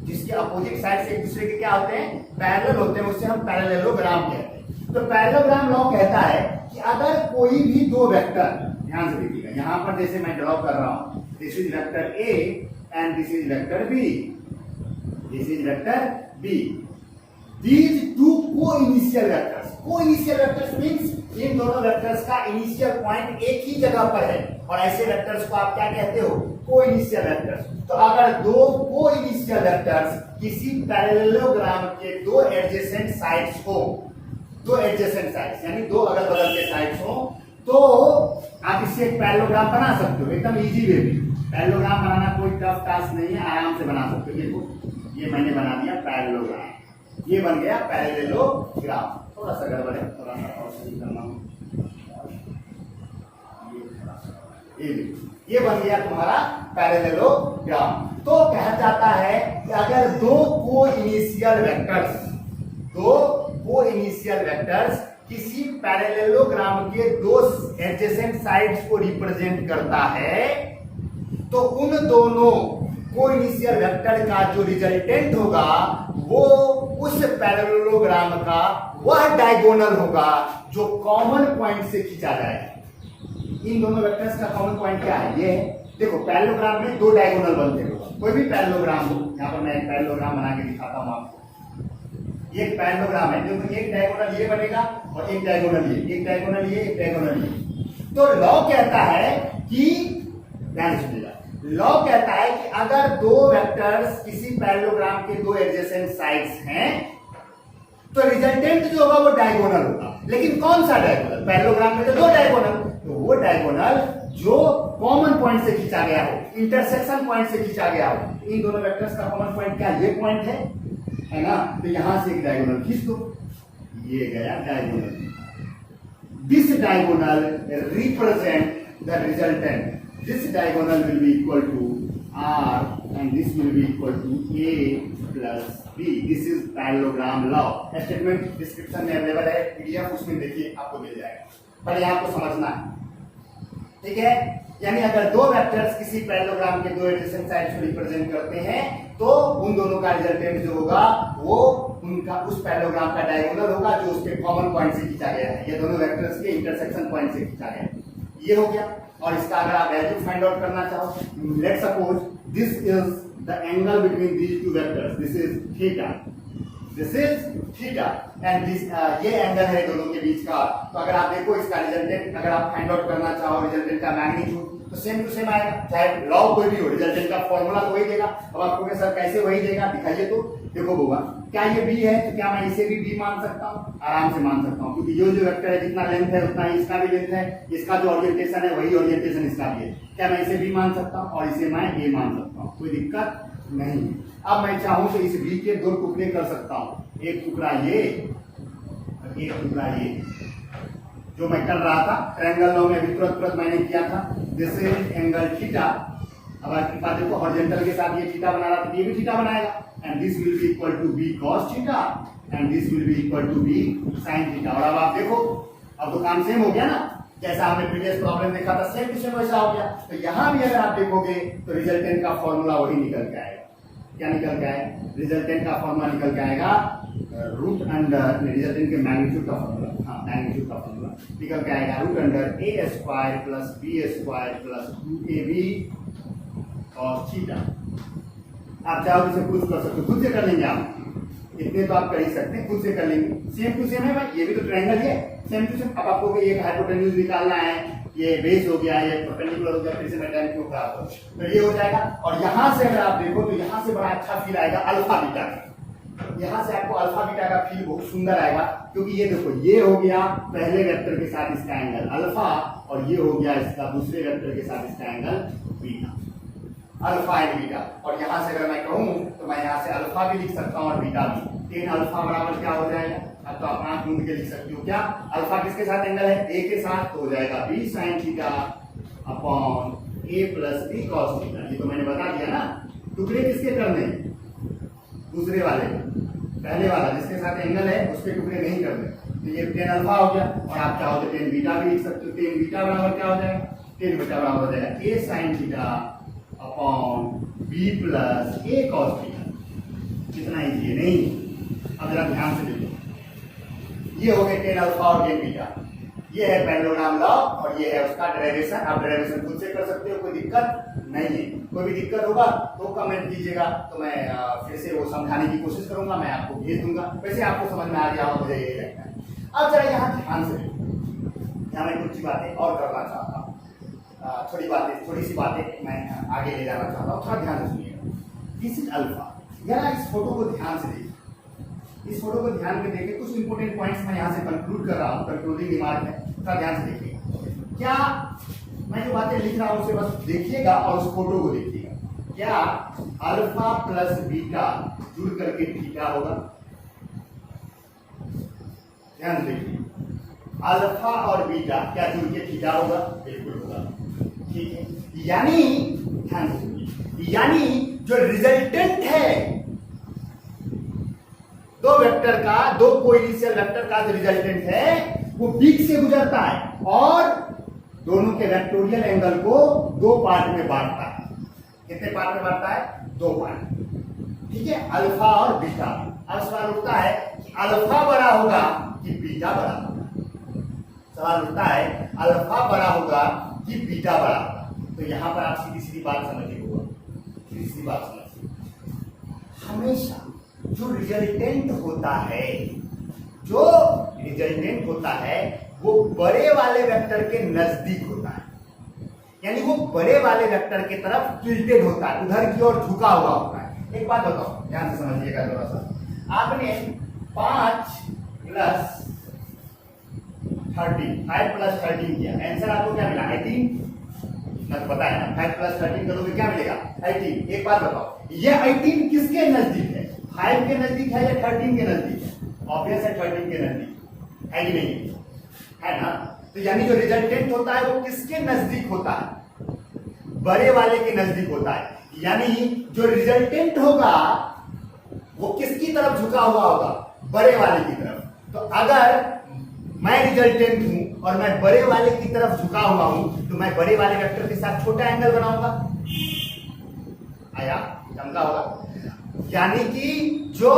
जिसके अपोजिट साइड्स एक दूसरे के क्या होते हैं? पैरेलल होते हैं, उससे हम पैरेललोग्राम कहते हैं। तो पैरेललोग्राम लॉ कहता है कि अगर कोई भी दो वेक्टर, ध्यान से देखिएगा, यहां पर जैसे मैं ड्रॉ कर रहा हूं, this is vector A and this is vector B, this is vector B. These two co-initial vectors, co-initial vectors means इन दोनों वेक्टर्स का इनिशियल पॉइंट एक ही जगह पर है, और ऐसे वेक्टर्स को आप क्या कहते हो? को-इनिशियल वेक्टर्स। तो अगर दो को-इनिशियल वेक्टर्स किसी पैरेललोग्राम के दो एडजेसेंट साइड्स हो, दो एडजेसेंट साइड्स यानी दो अगल बगल के साइड्स हो, तो आप इससे एक पैरेललोग्राम बना सकते हो, एकदम इजी वे में। पैरेललोग्राम बनाना कोई टफ टास्क नहीं है, आराम से बना सकते हो। देखो ये मैंने बना दिया पैरेललोग्राम, ये बन गया पैरेललोग्राम। थोड़ा सा गड़बड़ है, थोड़ा सा और सही करना हो। ये बन गया तुम्हारा पैरेललोग्राम। तो कहा जाता है कि अगर दो कोइनिशियल वेक्टर्स किसी पैरेललोग्राम के दो एडजेसेंट साइड्स को रिप्रेजेंट करता है तो उन दोनों कोइनिशियल वेक्टर का जो रिजल्टेंट होगा वो उस पैरेललोग्राम का वह डायगोनल होगा जो कॉमन पॉइंट से खींचा जाएगा। इन दोनों वेक्टर्स का कॉमन पॉइंट क्या है? ये है, देखो पैरेललोग्राम में दो डायगोनल बनते हैं। कोई भी पैरेललोग्राम हो, यहाँ पर मैं एक पैरेललोग्राम बना के दिखाता हूँ आपको। ये एक पैरेललोग्राम है, देखो एक डायगोनल ये बनेगा और एक डायगोनल ये, एक डायगोनल ये, एक डायगोनल ये। तो लॉ कहता है कि, ध्यान से सुनिएगा, लॉ कहता है कि अगर दो वेक्टर्स किसी पैरेललोग्राम के दो एडजेसेंट साइड्स हैं तो रिजल्टेंट जो होगा वो डायगोनल होगा। लेकिन कौन सा डायगोनल? पैरेललोग्राम में तो दो डायगोनल, तो वो डायगोनल जो कॉमन पॉइंट से खींचा गया हो, इंटरसेक्शन पॉइंट से खींचा गया हो। इन दोनों वेक्टर्स का कॉमन पॉइंट क्या? ये पॉइंट है ना? तो यहां से एक डायगोनल खींच दो, ये गया diagonal. This diagonal represent the resultant. This diagonal will be equal to R and this will be equal to A plus B. This is parallelogram law. Statement description में अवेलेबल है, PDF उसमें देखिए आपको मिल जाएगा। पर ये आपको समझना है, ठीक है? यानी अगर दो वेक्टर्स किसी पैरेललोग्राम के दो एडजेसेंट साइड्स को रिप्रेजेंट करते हैं तो उन दोनों का रिजल्टेंट जो होगा वो उनका उस पैरेललोग्राम का डायगोनल होगा जो उसके कॉमन पॉइंट से खींचा गया है। ये दोनों वेक्टर्स के इंटरसेक्शन पॉइंट से खींचा गया है। ये हो गया। और इसका अगर आप वैल्यू फाइंड आउट करना चाहो, let's suppose this is the angle between these two vectors, this is theta, this is theta and this ये एंगल है दोनों के बीच का। तो अगर आप देखो इसका रिजल्टेंट अगर आप फाइंड आउट करना चाहो, रिजल्टेंट का मैग्नीट्यूड, तो सेम टू सेम आएगा, चाहे लॉ कोई भी हो, रिजल्टेंट का फॉर्मूला तो वही देगा। अब आपको क्या सर कैसे वही देगा, दिखाइए। तो देखो बोगा, क्या ये b है तो क्या मैं इसे भी b मान सकता हूँ? आराम से मान सकता हूँ, क्योंकि ये जो वेक्टर है जितना लेंथ है उतना ही इसका भी लेंथ है, इसका जो ओरिएंटेशन है वही ओरिएंटेशन इसका भी है। क्या मैं इसे b मान सकता हूँ और इसे मैं a मान सकता हूँ? कोई दिक्कत नहीं। अब मैं चाहूँ तो इस b के दो टुकड़े कर सकता हूँ, एक टुकड़ा ये और एक टुकड़ा ये, जो मैं कर रहा था ट्रायंगल लॉ में अभी तुरंत मैंने किया था। This is angle theta. अब आपकी बात देखो, हॉरिजॉन्टल के साथ ये थीटा बना रहा था, ये भी थीटा बनाएगा, and this will be equal to b cos theta and this will be equal to b sin theta. और अब आप देखो, अब तो काम सेम हो गया ना, जैसा हमने प्रीवियस प्रॉब्लम देखा था सेम टू सेम वैसा हो गया। तो यहां भी अगर आप देखोगे तो रिजल्टेंट का फॉर्मूला वही निकल के आएगा। क्या निकल के आएगा? रिजल्टेंट का फॉर्मूला निकल के आएगा रूट अंडर, रिजल्टेंट के मैग्नीट्यूड का फॉर्मूला, हाँ मैग्नीट्यूड का फॉर्मूला निकल के आएगा root under a square plus b square plus 2ab cos theta. आप चाहो इसे खुद कर सकते हो, खुद से कर लेंगे आप, इतने तो आप कर ही सकते हैं, खुद से कर लेंगे। सेम टू सेम है भाई, ये भी तो ट्रायंगल है, सेम टू सेम। अब आपको एक हाइपोटेन्यूज निकालना है, ये बेस हो गया, ये परपेंडिकुलर हो गया, फिर से मैं tan क्यों खराब करूं, तो ये हो जाएगा। और यहां से अगर आप देखो तो यहां से बड़ा अच्छा फील आएगा अल्फा बीटा का। यहां से आपको अल्फा बीटा का फील बहुत सुंदर आएगा, क्योंकि ये देखो ये हो गया पहले वेक्टर के साथ इसका एंगल अल्फा और ये हो गया इसका दूसरे वेक्टर के साथ इसका angle beta, alpha and beta. और यहां से अगर मैं कहूं तो मैं यहां से अल्फा भी लिख सकता हूं और बीटा भी। 10 अल्फा बराबर क्या हो जाएगा? अब तो आप आंख मूंद के लिख सकते हो, क्या अल्फा किसके साथ एंगल है? a के साथ, तो हो जाएगा b sin theta upon a plus b cos theta. ये तो मैंने बता दिया ना। टुकड़े किसके करने? दूसरे वाले, पहले वाला जिसके साथ एंगल है उसके टुकड़े नहीं करने। तो ये 10 अल्फा हो गया, और आप चाहो तो 10 बीटा भी लिख सकते हो। 10 बीटा बराबर क्या हो जाएगा? 10 बीटा बराबर हो जाएगा a sin theta upon b plus a cos theta. कितना इजी है नहीं? अब जरा ध्यान से देखो, ये हो गए 10 अल्फा और 10 बीटा। ये है पैरेललोग्राम लॉ और ये है उसका डेरिवेशन। आप डेरिवेशन खुद से कर सकते हो, कोई दिक्कत नहीं है। कोई भी दिक्कत होगा तो कमेंट कीजिएगा, तो मैं फिर से वो समझाने की कोशिश करूंगा, मैं आपको भेज दूंगा। वैसे आपको समझ में आ गया होगा, मुझे यही लगता है। अब जरा यहाँ ध्यान से देखो, यहाँ मैं कुछ बातें और करना चाहता हूँ, थोड़ी सी बातें मैं आगे ले जाना चाहता हूँ, थोड़ा ध्यान से सुनिएगा। This is alpha. जरा इस फोटो को ध्यान से देखिए, इस फोटो को ध्यान में देखिए। कुछ इंपोर्टेंट पॉइंट्स मैं यहाँ से कंक्लूड कर रहा हूँ, कंक्लूडिंग रिमार्क है, थोड़ा ध्यान से देखिए। क्या मैं जो बातें लिख रहा हूँ उसे बस देखिएगा और उस फोटो को देखिएगा। क्या अल्फा प्लस बीटा जुड़ करके थीटा होगा? ध्यान देखिए, अल्फा और बीटा क्या जुड़ के थीटा होगा? बिल्कुल होगा। ठीक है, यानी ध्यान दीजिए, यानी जो रिजल्टेंट है दो वेक्टर का, दो कोइनिशियल वेक्टर का जो रिजल्टेंट है वो बीच से गुजरता है और दोनों के वेक्टोरियल एंगल को दो पार्ट में बांटता है। कितने पार्ट में बांटता है? दो पार्ट। ठीक है, अल्फा और बीटा। अब सवाल उठता है कि अल्फा बड़ा होगा कि बीटा बड़ा होगा? सवाल उठता है अल्फा बड़ा होगा कि बीटा बड़ा होगा? तो यहां पर आप सीधी सीधी बात समझिए होगा, सीधी सीधी बात समझिए। हमेशा जो रिजल्टेंट होता है, जो रिजल्टेंट होता है वो बड़े वाले वेक्टर के नजदीक होता है, यानी वो बड़े वाले वेक्टर की तरफ टिल्टेड होता है, उधर की ओर झुका हुआ होता है। एक बात बताओ, ध्यान से समझिएगा थोड़ा सा। आपने 5 + 13, 5 + 13 किया, आंसर आपको क्या मिला? 18। मैं तो पता है ना, 5 + 13 करोगे क्या मिलेगा? 18। एक बात बताओ, ये 18 किसके नजदीक है? 5 के नजदीक है या 13 के नजदीक है? ऑब्वियस है 13 के नजदीक है कि नहीं? है ना? तो यानी जो रिजल्टेंट होता है वो किसके नजदीक होता है? बड़े वाले के नजदीक होता है। यानी जो रिजल्टेंट होगा वो किसकी तरफ झुका हुआ होगा? बड़े वाले की तरफ। तो अगर मैं रिजल्टेंट हूं और मैं बड़े वाले की तरफ झुका हुआ हूं तो मैं बड़े वाले वेक्टर के साथ छोटा एंगल बनाऊंगा। आया? समझा होगा? यानी कि जो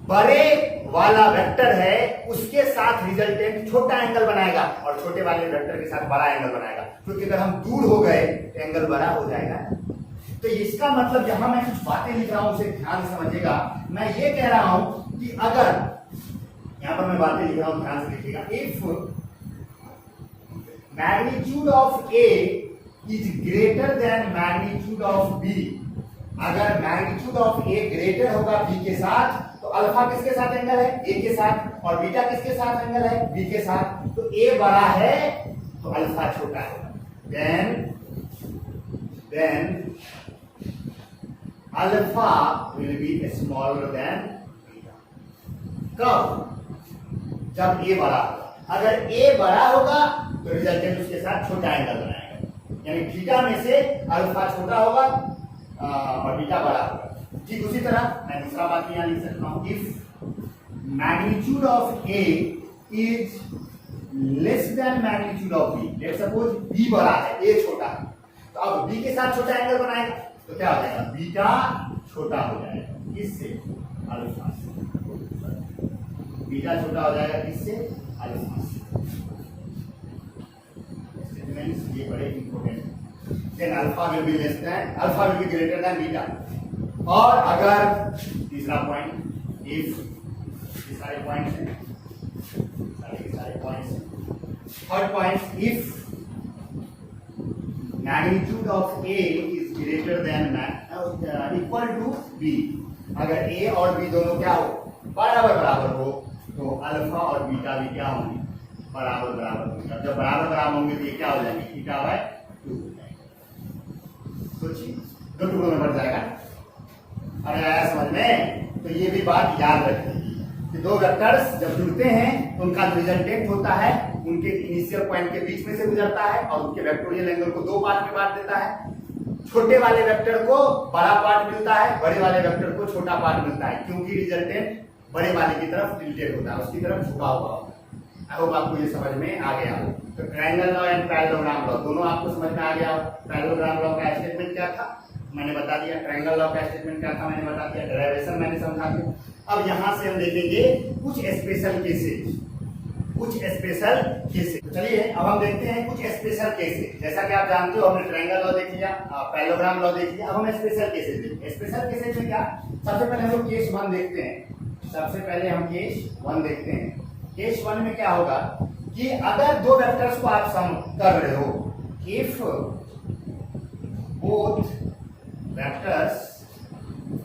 बड़े वाला वेक्टर है उसके साथ रिजल्टेंट छोटा एंगल बनाएगा और छोटे वाले वेक्टर के साथ बड़ा एंगल बनाएगा, क्योंकि अगर हम दूर हो गए तो एंगल बड़ा हो जाएगा। तो इसका मतलब यहां मैं कुछ बातें लिख रहा हूं, उसे ध्यान से समझिएगा। मैं ये कह रहा हूं कि अगर यहां पर मैं बातें लिख रहा हूं, ध्यान से लिखिएगा। If magnitude of A is greater than magnitude of B, अगर मैग्नीट्यूड ऑफ ए ग्रेटर होगा बी के साथ तो अल्फा किसके साथ एंगल है? ए के साथ। और बीटा किसके साथ एंगल है? बी के साथ। तो ए बड़ा है तो अल्फा छोटा है। Then alpha will be smaller than beta. कब? जब ए बड़ा होगा। अगर ए बड़ा होगा तो रिजल्टेंट उसके साथ छोटा एंगल बनाएगा, यानी थीटा में से अल्फा छोटा होगा और बीटा बड़ा होगा। ठीक उसी तरह मैं दूसरा बात यहां लिख सकता हूं, if magnitude of A is less than magnitude of B, let's suppose B बड़ा है, ए छोटा है, तो अब बी के साथ छोटा एंगल बनाएगा तो क्या हो जाएगा? बीटा छोटा हो जाएगा। किससे? अल्फा से। बीटा छोटा हो जाएगा किससे? अल्फा से। स्टेटमेंट्स ये बड़े इंपॉर्टेंट है। Then alpha will be less than, alpha will be greater than beta. और अगर तीसरा पॉइंट, इफ सारे पॉइंट्स हैं, सारे पॉइंट्स हैं। Third point, if magnitude of A is greater than equal to B, अगर ए और बी दोनों क्या हो? बराबर हो, तो अल्फा और बीटा भी क्या होंगे? बराबर होंगे। जब बराबर होंगे तो ये क्या हो जाएंगे? थीटा बाय 2 हो जाएगा। सोचिए, 2 टुकड़ों में बढ़ जाएगा। अरे आया समझ में? तो ये भी बात याद रखनी कि दो वेक्टर्स जब जुड़ते हैं तो उनका जो रिजल्टेंट होता है उनके इनिशियल पॉइंट के बीच में से गुजरता है और उनके वेक्टोरियल एंगल को दो पार्ट में बांट देता है। छोटे वाले वेक्टर को बड़ा पार्ट मिलता है, बड़े वाले वेक्टर को छोटा पार्ट मिलता है, क्योंकि रिजल्टेंट बड़े वाले की तरफ टिल्टेड होता है, उसकी तरफ झुका हुआ होता है। आई होप आपको ये समझ में आ गया हो। तो triangle law and parallelogram law दोनों आपको समझ में आ गया हो। पैरेललोग्राम लॉ का स्टेटमेंट क्या था मैंने बता दिया, ट्रायंगल लॉ का स्टेटमेंट क्या था मैंने बता दिया, डेरिवेशन मैंने समझा दिया। अब यहां से हम देखेंगे कुछ स्पेशल केसेस, तो चलिए अब हम देखते हैं कुछ स्पेशल केसेस। जैसा कि आप जानते हो हमने ट्रायंगल लॉ देख लिया, पैरेललोग्राम लॉ देख लिया, अब हम स्पेशल केसेस देखेंगे। स्पेशल केसेस में क्या? सबसे पहले हम लोग केस 1 देखते हैं। सबसे पहले हम केस 1 देखते हैं। केस 1 में क्या होगा कि अगर दो वेक्टर्स को आप सम कर रहे हो, if both vectors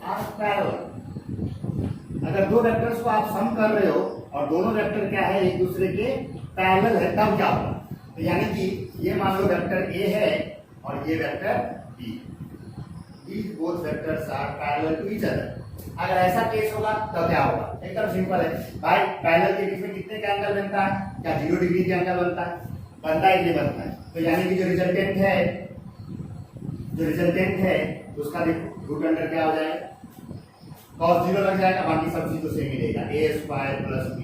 are parallel, अगर दो वेक्टर्स को आप सम कर रहे हो और दोनों वेक्टर क्या है? एक दूसरे के पैरेलल है, तब क्या होगा? तो यानी कि ये मान लो वेक्टर ए है और ये vector B, these both vectors are parallel to each other, अगर ऐसा केस होगा तो क्या होगा? एकदम सिंपल है भाई, पैरेलल के बीच में कितने का एंगल बनता है? क्या 0 डिग्री का एंगल बनता है? बनता है कि नहीं बनता है? तो यानी कि जो रिजल्टेंट है उसका देखो रूट अंडर क्या हो जाएगा? cos 0 लग जाएगा, बाकी सब चीज तो सेम ही रहेगा, a² plus b²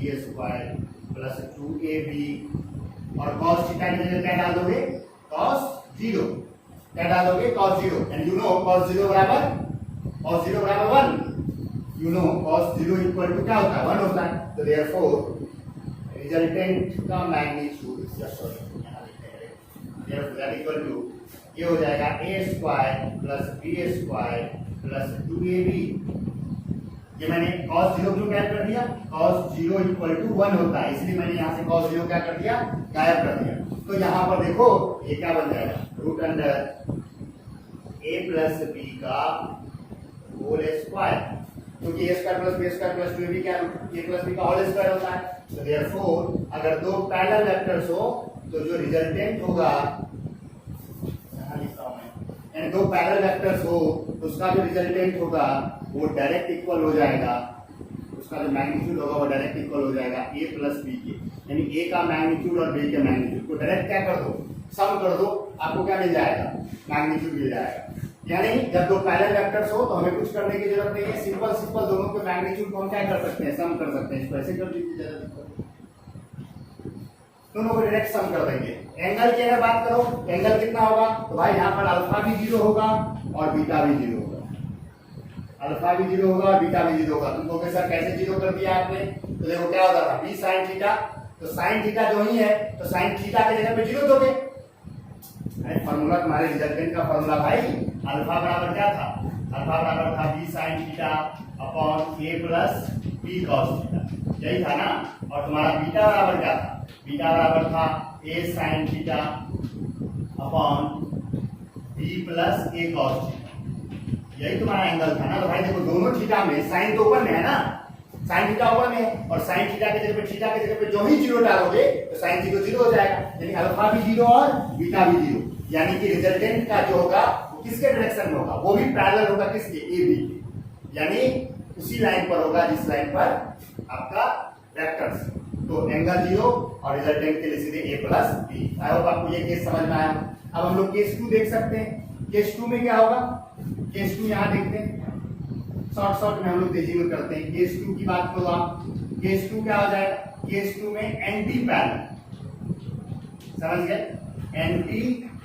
plus 2ab और cos थीटा की जगह क्या डाल दोगे? cos 0। क्या डालोगे? cos 0। And you know cos 0 बराबर 1। You know cos 0 equal to क्या होता है? 1 होता है। तो देयरफॉर रिजल्टेंट का मैग्नीट्यूड इक्वल टू ये हो जाएगा a² plus b² plus 2ab। ये मैंने cos 0 क्यों गायब कर दिया? cos 0 इक्वल टू 1 होता है, इसलिए मैंने यहाँ से cos 0 क्या कर दिया? गायब कर दिया। तो यहाँ पर देखो ये क्या बन जाएगा? Root under a plus b का होल स्क्वायर, क्योंकि a² plus b² plus 2ab क्या a प्लस b का होल स्क्वायर होता है। तो देयरफॉर अगर दो पैरेलल वेक्टर्स हो तो जो रिजल्टेंट होगा, एंड दो पैरेलल वेक्टर्स हो तो उसका जो रिजल्टेंट होगा वो डायरेक्ट इक्वल हो जाएगा, उसका जो मैग्नीट्यूड होगा वो डायरेक्ट इक्वल हो जाएगा a प्लस b के, यानी a का मैग्नीट्यूड और b के मैग्नीट्यूड को डायरेक्ट क्या कर दो? सम कर दो, आपको क्या मिल जाएगा? मैग्नीट्यूड मिल जाएगा। यानी जब दो पैरेलल वेक्टर्स हो तो हमें कुछ करने की जरूरत नहीं है, सिंपल दोनों के मैग्नीट्यूड को हम क्या कर सकते हैं? सम कर सकते हैं। इसको ऐसे कर दीजिए, दोनों को डायरेक्ट सम कर देंगे। एंगल की अगर बात करो, एंगल कितना होगा? तो भाई यहाँ पर अल्फा भी 0 होगा और बीटा भी 0 होगा। अल्फा भी 0 होगा और बीटा भी 0 होगा। तुम कहोगे सर कैसे 0 कर दिया आपने? तो देखो क्या होता था, b sin थीटा, तो sin थीटा जो ही है तो sin थीटा की जगह पे 0 दोगे। फॉर्मूला तुम्हारे रिजल्टेंट का फॉर्मूला भाई अल्फा बराबर क्या था? अल्फा बराबर था b sin theta upon a plus b cos theta, यही था ना। और तुम्हारा बीटा बराबर क्या था? बीटा बराबर था a sin theta upon b plus a cos theta, यही तुम्हारा एंगल था ना। तो भाई देखो दोनों थीटा में साइन तो ऊपर में है ना, साइन थीटा ऊपर में है और साइन थीटा की जगह पे थीटा की जगह पे जो ही 0 डालोगे तो साइन 0 हो जाएगा, यानी अल्फा भी 0 और बीटा भी 0, यानी कि रिजल्टेंट का जो होगा वो किसके डायरेक्शन में होगा? वो भी पैरेलल होगा किसके? ए बी के, यानी उसी लाइन पर होगा जिस लाइन पर आपका वेक्टर्स। तो एंगल 0 और रिजल्टेंट के लिए सीधे a plus b। I hope आपको ये केस समझ में आया। अब हम लोग केस 2 देख सकते हैं। केस 2 में क्या होगा? केस 2 यहाँ देखते हैं, शॉर्ट में हम लोग तेजी में करते हैं। केस 2 की बात करो आप, केस 2 क्या हो जाएगा? केस 2 में एंटी पैरेलल, समझ गए? एंटी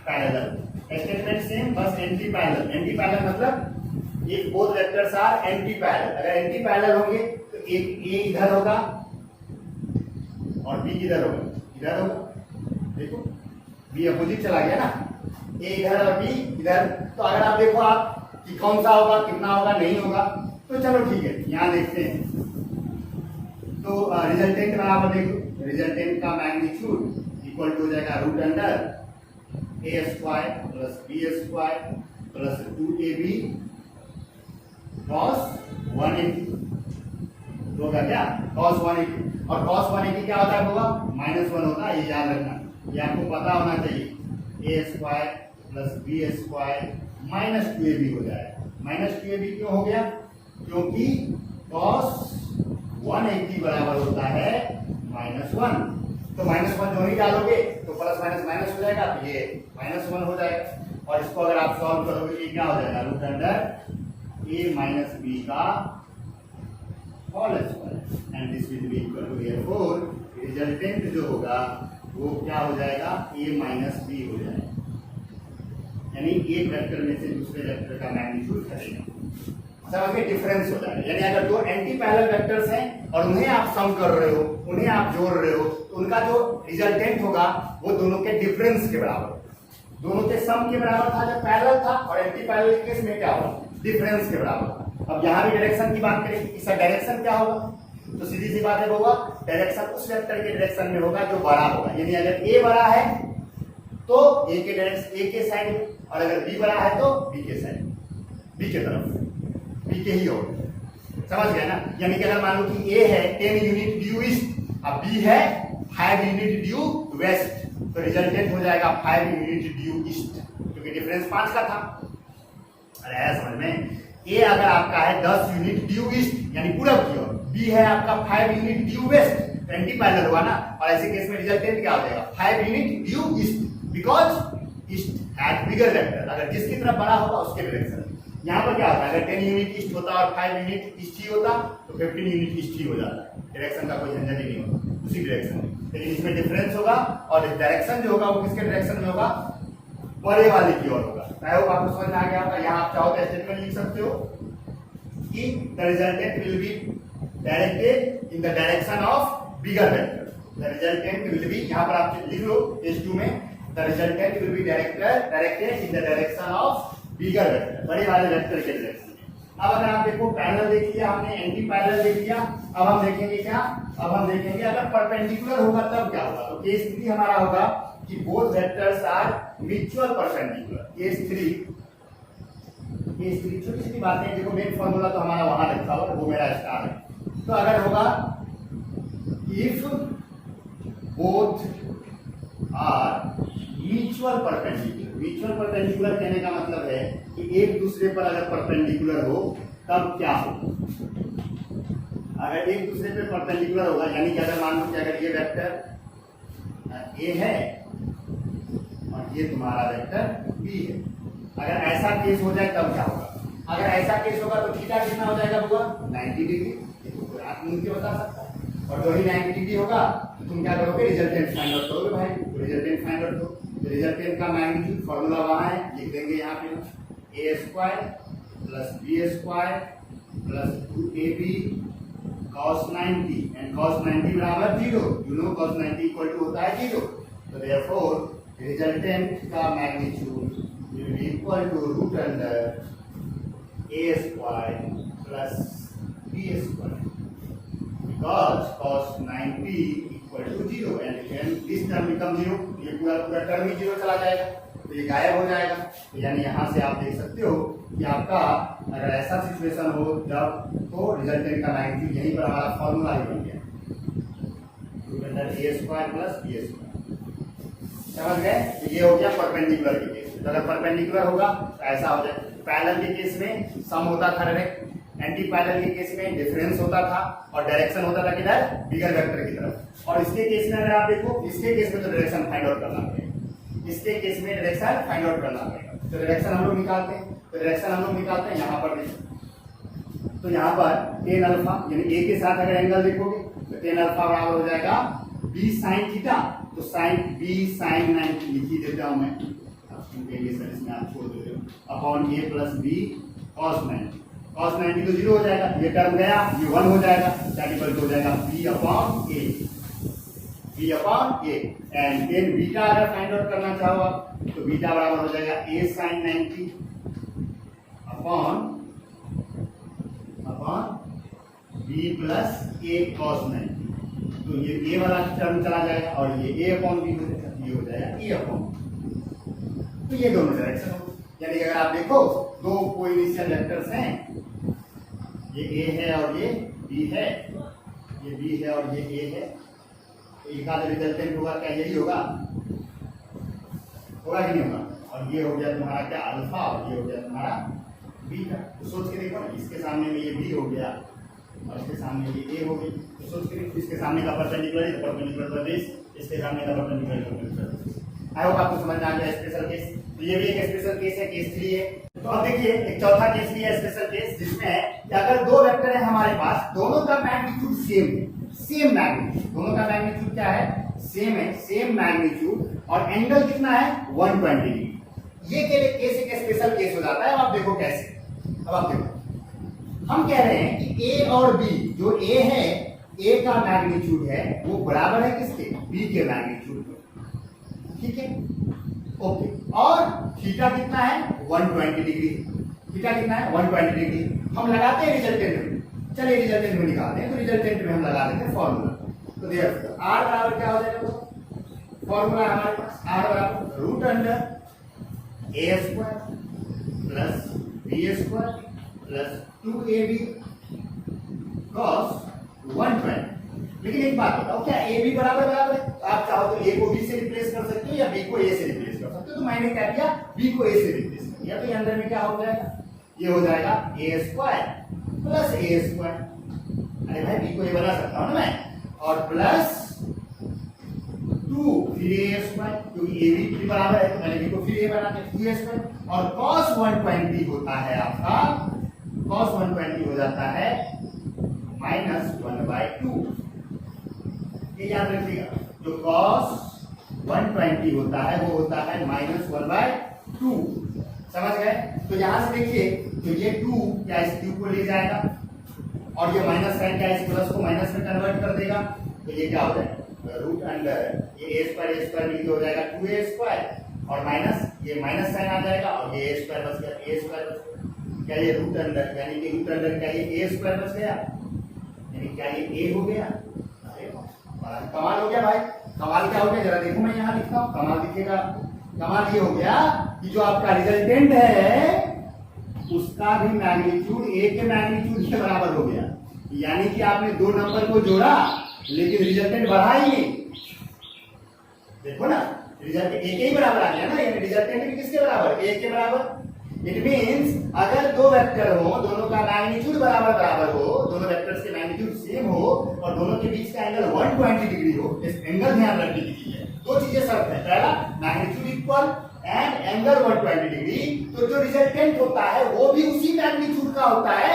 पैरेलल स्टेटमेंट सेम, बस एंटी पैरेलल। एंटी पैरेलल मतलब एक both vectors are anti parallel. अगर एंटी पैरेलल होंगे तो एक ए इधर होगा और बी किधर होगा? इधर होगा। देखो बी अपोजिट चला गया ना, ए इधर और बी इधर। तो अगर आप देखो आप कि कौन सा होगा, कितना होगा, नहीं होगा, तो चलो ठीक है यहाँ देखते हैं। तो रिजल्टेंट बराबर देखो, रिजल्टेंट का मैग्नीट्यूड इक्वल टू हो जाएगा root under a² plus b² plus 2ab cos 180 होगा क्या? cos 180, और cos 180 क्या होता है होगा? -1 होता है, ये याद रखना, ये आपको पता होना चाहिए। a² plus b² minus 2ab हो जाएगा। माइनस 2ab क्यों हो गया? क्योंकि cos 180 बराबर होता है -1, तो -1 जो ही डालोगे तो प्लस माइनस माइनस हो जाएगा, तो ये -1 हो जाएगा। और इसको अगर आप सॉल्व करोगे ये क्या हो जाएगा? Root under a minus b का whole square, and this will be equal to therefore resultant जो होगा वो क्या हो जाएगा? a माइनस b हो जाएगा, यानी एक वेक्टर में से दूसरे वेक्टर का मैग्नीट्यूड घटेगा। समझ गए? डिफरेंस हो जाएगा। यानी अगर दो एंटी पैरेलल वेक्टर्स हैं और उन्हें आप सम कर रहे हो, उन्हें आप जोड़ रहे हो, तो उनका जो रिजल्टेंट होगा वो दोनों के डिफरेंस के बराबर, दोनों के सम के बराबर था जब पैरेलल था, और एंटी पैरेलल केस में क्या होगा? डिफरेंस के बराबर। अब यहाँ भी डायरेक्शन की बात करें, इसका डायरेक्शन क्या होगा? तो सीधी सी बात है होगा, डायरेक्शन उस वेक्टर के डायरेक्शन में होगा जो बड़ा होगा। यानी अगर ए बड़ा है तो ए के डायरेक्शन, ए के साइड, और अगर बी बड़ा है तो बी के साइड, बी के तरफ, बी के ही होगा। समझ गया ना? यानी कि अगर मान लो कि ए है 10 यूनिट ड्यू ईस्ट, अब बी है 5 यूनिट ड्यू वेस्ट, तो रिजल्टेंट हो जाएगा 5 यूनिट ड्यू ईस्ट, क्योंकि डिफरेंस 5 का था। अरे आया समझ में? ए अगर आपका है 10 यूनिट ड्यू ईस्ट यानी पूरब की ओर, बी है आपका 5 unit due west, anti parallel हुआ ना, और ऐसे केस में रिजल्टेंट क्या हो जाएगा 5 unit due east, because east has bigger vector, अगर जिसकी तरफ बड़ा होगा उसके डायरेक्शन। यहाँ पर क्या होता है, अगर 10 यूनिट ईस्ट होता और 5 यूनिट ईस्ट ही होता तो 15 यूनिट ईस्ट ही हो जाता, डायरेक्शन का कोई झंझट ही नहीं होता उसी डायरेक्शन में। लेकिन इसमें डिफरेंस होगा और डायरेक्शन जो होगा वो किसके डायरेक्शन में होगा, बड़े वाले की ओर होगा। आई होप आपको समझ में आ गया होगा। यहाँ आप चाहो तो स्टेटमेंट लिख सकते हो कि the resultant will be directed in the direction of bigger vector, the resultant will B, यहाँ पर आप लिख लो H2 में, the resultant will be directed in the direction of bigger vector, बड़े वाले वेक्टर के डायरेक्शन में। अब अगर आप देखो पैरेलल देख लिया आपने, एंटी पैरेलल देख लिया, अब हम देखेंगे क्या, अब हम देखेंगे अगर परपेंडिकुलर होगा तब क्या होगा। तो केस 3 हमारा होगा कि both vectors are mutual perpendicular. Case 3 छोटी छोटी बातें, देखो मेन फॉर्मूला तो हमारा वहां लिखा हुआ है, वो मेरा स्टार है। तो अगर होगा if both are mutual perpendicular, mutual perpendicular कहने का मतलब है कि एक दूसरे पर अगर परपेंडिकुलर हो तब क्या हो, अगर एक दूसरे पे परपेंडिकुलर होगा यानी कि अगर मान लो कि अगर ये वेक्टर ए है और ये तुम्हारा वेक्टर बी है, अगर ऐसा केस हो जाए तब क्या होगा। अगर ऐसा केस होगा तो थीटा कितना हो जाएगा होगा 90 डिग्री, ये तो कोई आदमी मुझे बता सकता है। और जो ही 90 डिग्री होगा तो तुम क्या करोगे, रिजल्टेंट फाइंड आउट करोगे भाई, तो रिजल्टेंट फाइंड आउट करो। रिजल्टेंट का मैग्नीट्यूड फॉर्मूला वहां है, लिख देंगे यहाँ पे a square plus b square plus 2ab cos 90 and cos 90 बराबर 0, you know cos 90 equal to होता है 0। तो देयरफॉर रिजल्टेंट का magnitude will be equal to root under a square plus b square because cos 90 equal to 0 and then this term become 0, ये पूरा टर्म ही 0 चला जाएगा तो ये गायब हो जाएगा। तो यानी यहाँ से आप देख सकते हो कि आपका अगर ऐसा सिचुएशन हो जब, तो रिजल्टेंट का मैग्नीट्यूड यहीं पर हमारा फॉर्मूला ही बन गया, root under a square plus b square. समझ गए, तो ये हो गया परपेंडिकुलर के केस। तो अगर परपेंडिकुलर होगा तो ऐसा हो जाए, पैरेलल के केस में सम होता था डायरेक्ट, एंटी पैरेलल के केस में डिफरेंस होता था और डायरेक्शन होता था किधर, बिगर वेक्टर की तरफ। और इसके केस में अगर आप देखो, इसके केस में तो डायरेक्शन फाइंड आउट करना पड़ेगा, इसके केस में डायरेक्शन फाइंड आउट करना पड़ेगा। तो डायरेक्शन हम लोग निकालते हैं, तो डायरेक्शन हम लोग निकालते हैं यहाँ पर देखो, तो यहाँ पर टेन अल्फा यानी ए के साथ अगर एंगल देखोगे तो टेन अल्फा बराबर हो जाएगा बी साइन थीटा, तो साइन बी साइन 90 लिख ही देता हूं मैं, सर इसमें आप छोड़ दे रहे हो, अपॉन ए प्लस बी कॉस 90, कॉस 90 तो 0 हो जाएगा, ये टर्म गया, ये 1 हो जाएगा, दैट इक्वल टू हो जाएगा B upon A, B upon A. And then beta अगर फाइंड आउट करना चाहो आप तो बीटा बराबर हो जाएगा A sine 90 upon B plus A cos 90, तो ये ए वाला टर्म चला जाएगा और ये ए अपॉन बी हो जाएगा, ये हो जाएगा ए अपॉन, तो ये दोनों डायरेक्शन हो। यानी कि अगर आप देखो दो कोइनिशियल वेक्टर्स हैं, ये ए है और ये बी है, ये बी है और ये ए है, तो इसका जो रिजल्टेंट होगा क्या यही होगा, होगा कि नहीं होगा। और ये हो गया तुम्हारा क्या अल्फा और ये हो गया तुम्हारा बीटा। तो सोच के देखो, इसके सामने में ये बी हो गया और इसके सामने ये ए हो गई, तो सोच के देखो, इसके सामने का परपेंडिकुलर बेस, इसके सामने का परपेंडिकुलर। आई होप आपको समझ में आ गया स्पेशल केस। तो ये भी एक स्पेशल केस है, केस 3 है। तो अब देखिए एक चौथा केस भी है स्पेशल केस, जिसमें है कि अगर दो वेक्टर है हमारे पास, दोनों का मैग्नीट्यूड सेम है, सेम मैग्नीट्यूड, दोनों का मैग्नीट्यूड क्या है, सेम है, सेम मैग्नीट्यूड, और एंगल कितना है 120 डिग्री। ये केस एक स्पेशल केस हो जाता है। अब आप देखो कैसे, अब आप देखो हम कह रहे हैं कि ए और बी, जो ए है, ए का मैग्नीट्यूड है वो बराबर है किसके, बी के मैग्नीट्यूड के, ठीक है, ओके। और थीटा कितना है 120 डिग्री, थीटा कितना है 120 डिग्री। हम लगाते हैं रिजल्टेंट में, चलिए रिजल्टेंट में निकालते हैं, तो रिजल्टेंट में हम लगा देते हैं फॉर्मूला। तो देखो आर बराबर क्या हो जाएगा, फॉर्मूला हमारे पास आर बराबर root under A square plus B square plus 2ab cos 120। लेकिन एक बात बताओ, क्या ए बी बराबर है? तो आप चाहो तो ए को बी से रिप्लेस कर सकते हो या बी को ए से रिप्लेस कर सकते हो। तो मैंने क्या किया, बी को ए से रिप्लेस कर दिया, तो ये अंदर में क्या हो जाएगा, ये हो जाएगा ए स्क्वायर प्लस ए स्क्वायर। अरे भाई बी को ये बना सकता हूं ना मैं, और प्लस 2 फिर ए स्क्वायर, क्योंकि ए बी बराबर है तो मैंने बी को फिर ए बना दिया 2 ए स्क्वायर। और cos 120 होता है आपका, cos 120 हो जाता है -1/2। ये याद रखिएगा, जो cos 120 होता है वो होता है -1/2। समझ गए? तो यहां से देखिए, तो ये 2 क्या इस क्यूब को ले जाएगा और ये माइनस साइन क्या इस प्लस को माइनस में कन्वर्ट कर देगा, तो ये क्या हो जाएगा रूट अंडर ये ए स्क्वायर मिलके हो जाएगा 2a स्क्वायर और माइनस ये माइनस साइन आ जाएगा और ये ए स्क्वायर बच गया, ए स्क्वायर बच गया। क्या ये रूट अंडर यानी कि रूट अंडर क्या ये ए स्क्वायर बच गया, यानी क्या ये ए हो गया। अरे बड़ा कमाल हो गया भाई। कमाल क्या हो गया जरा देखो, मैं यहाँ लिखता हूँ कमाल दिखेगा। कमाल ये हो गया कि जो आपका रिजल्टेंट है उसका भी मैग्नीट्यूड ए के मैग्नीट्यूड के बराबर हो गया। यानी कि आपने दो नंबर को जोड़ा लेकिन रिजल्टेंट बढ़ा ही नहीं। देखो ना, रिजल्ट ए के ही बराबर आ गया ना, यानी रिजल्टेंट भी किसके बराबर, ए के बराबर। इट मींस अगर दो वेक्टर हो, दोनों का मैग्नीट्यूड बराबर हो, दोनों वेक्टर्स के मैग्नीट्यूड सेम हो और दोनों के बीच का एंगल 120 डिग्री हो, इस एंगल ध्यान रखने की चीज है। दो चीजें शर्त है, पहला magnitude equal and angle 120 degree. तो जो रिजल्टेंट होता है वो भी उसी मैग्नीट्यूड का होता है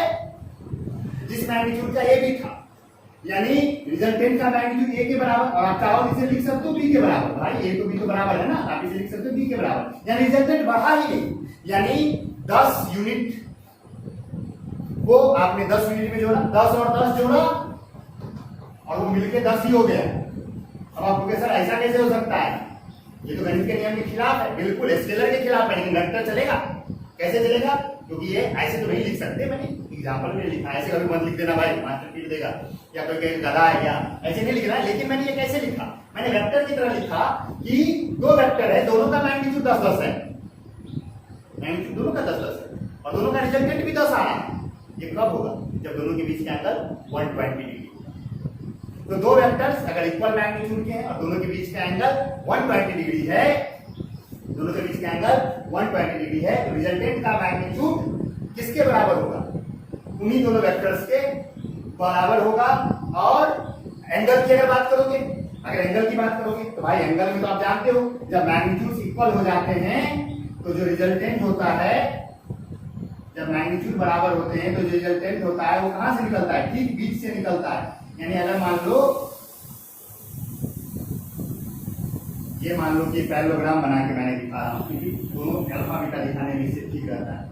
जिस मैग्नीट्यूड का ए भी था, यानी रिजल्टेंट का मैग्नीट्यूड ए के बराबर। और आप चाहो इसे लिख सकते हो बी के बराबर, भाई ए तो बी तो बराबर है ना, आप इसे लिख सकते हो बी के बराबर। यानी रिजल्टेंट बढ़ा ही नहीं, यानी 10 यूनिट को आपने 10 यूनिट में जोड़ा, 10 और 10 जोड़ा और वो मिलके 10 ही हो गया। अब आप कहोगे सर ऐसा कैसे हो सकता है, ये तो गणित के नियम के खिलाफ है। बिल्कुल स्केलर के खिलाफ है, लेकिन वेक्टर चलेगा। कैसे चलेगा, क्योंकि ये ऐसे तो नहीं लिख सकते, मैंने एग्जांपल में लिखा, ऐसे कभी मत लिख देना भाई, मास्टर पीट देगा या कोई कहेगा गधा है क्या, ऐसे नहीं लिखना है। लेकिन मैंने ये कैसे लिखा, मैंने वेक्टर की तरह लिखा कि दो वेक्टर है, दोनों का मैग्नीट्यूड 10-10 है, मैग्नीट्यूड दोनों का 10-10 है और दोनों का रिजल्टेंट भी 10 आ रहा है। ये कब होगा, जब दोनों के बीच का एंगल 120 डिग्री। तो दो वेक्टर्स अगर इक्वल मैग्नीट्यूड के हैं और दोनों के बीच का एंगल 120 डिग्री है, दोनों के बीच का एंगल 120 डिग्री है, तो रिजल्टेंट का मैग्नीट्यूड किसके बराबर होगा, उन्हीं दोनों वेक्टर्स के बराबर होगा। और एंगल की अगर बात करोगे, अगर एंगल की बात करोगे तो भाई एंगल में तो आप जानते हो जब मैग्नीट्यूड इक्वल हो जाते हैं तो जो रिजल्टेंट होता है, जब मैग्नीट्यूड बराबर होते हैं तो जो रिजल्टेंट होता है वो कहां से निकलता है, ठीक बीच से निकलता है। यानी अगर मान लो कि पैरेललोग्राम बना के मैंने दिखा रहा हूं, क्योंकि दोनों अल्फा बीटा दिखाने में इससे ठीक रहता है।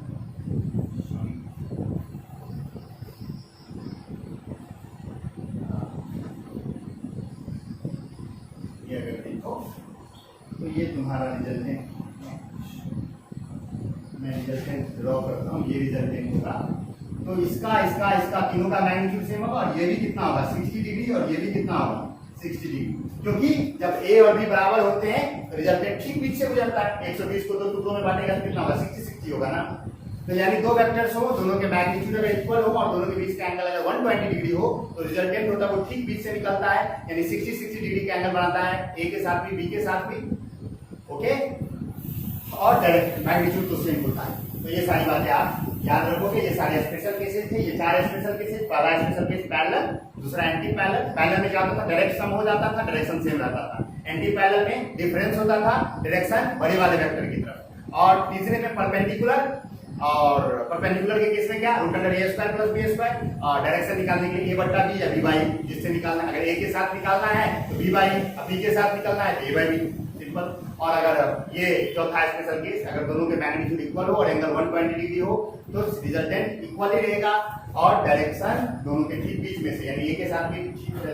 ये अगर देखो तो ये तुम्हारा रिजल्टेंट, मैं रिजल्टेंट ड्रॉ करता हूं, ये रिजल्टेंट होगा। तो इसका इसका इसका तीनों का मैग्नीट्यूड सेम होगा और ये भी कितना होगा 60 डिग्री और ये भी कितना होगा 60 डिग्री, क्योंकि जब ए और बी बराबर होते हैं तो रिजल्टेंट ठीक बीच से गुजरता है। 120 को दो टुकड़ों में बांटेगा तो कितना होगा 60-60 होगा ना। तो यानी दो वेक्टर्स हो, दोनों के मैग्नीट्यूड अगर इक्वल हो और दोनों के बीच का एंगल अगर 120 डिग्री हो तो रिजल्टेंट होता है वो ठीक बीच से निकलता है, यानी 60-60 डिग्री का एंगल बनाता है, ए के साथ भी बी के साथ भी। ओके, और डायरेक्ट मैग्नीट्यूड तो सेम होता है। तो ये सारी बातें आप याद रखोगे। ये सारे स्पेशल केसेस थे, ये 4 स्पेशल केसेस। पहला स्पेशल केस पैरेलल, दूसरा एंटी पैरेलल। पैरेलल में क्या होता था, डायरेक्ट सम हो जाता था, डायरेक्शन सेम रहता था। एंटी पैरेलल में डिफरेंस होता था, डायरेक्शन बड़े वाले वेक्टर की तरफ। और तीसरे में परपेंडिकुलर, और परपेंडिकुलर के केस में क्या, root under A square plus B square. और डायरेक्शन निकालने के लिए a बट्टा b या b बाई, जिससे निकालना, अगर a के साथ निकालना है तो b बाई, b के साथ निकालना है तो a बाई b, सिंपल। और अगर ये चौथा स्पेशल केस, अगर दोनों के मैग्नीट्यूड इक्वल हो और एंगल 120 डिग्री हो तो रिजल्टेंट इक्वल ही रहेगा और डायरेक्शन दोनों के ठीक बीच में से, यानी ए के साथ भी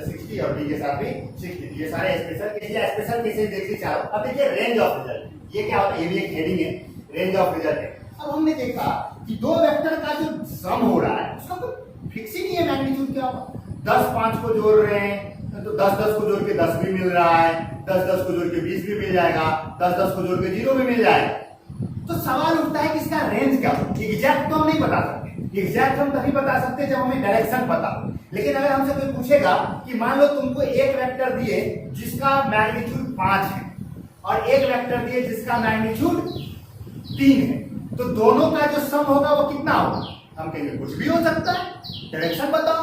60 और बी के साथ भी 60। ये सारे स्पेशल केस, ये स्पेशल केसेस देखिए चारों। अब देखिए रेंज ऑफ रिजल्ट, ये क्या होता है, ये भी एक हेडिंग है, रेंज ऑफ रिजल्ट। अब हमने देखा कि दो वेक्टर का जो सम हो रहा है उसका तो फिक्स ही नहीं है मैग्नीट्यूड क्या होगा। 10-5 को जोड़ रहे हैं तो 10-10 को जोड़ के 10 भी मिल रहा है, 10-10 को जोड़ के 20 भी मिल जाएगा, 10-10 को जोड़ के 0 भी मिल जाएगा। तो सवाल उठता है कि इसका रेंज क्या हो। एग्जैक्ट तो हम नहीं बता सकते, एग्जैक्ट हम तभी बता सकते जब हमें डायरेक्शन पता हो। लेकिन अगर हमसे कोई पूछेगा कि मान लो तुमको एक वेक्टर दिए जिसका मैग्नीट्यूड 5 है और एक वेक्टर दिए जिसका मैग्नीट्यूड 3 है, तो दोनों का जो सम होगा वो कितना होगा? हम कहेंगे कुछ भी हो सकता है, डायरेक्शन बताओ।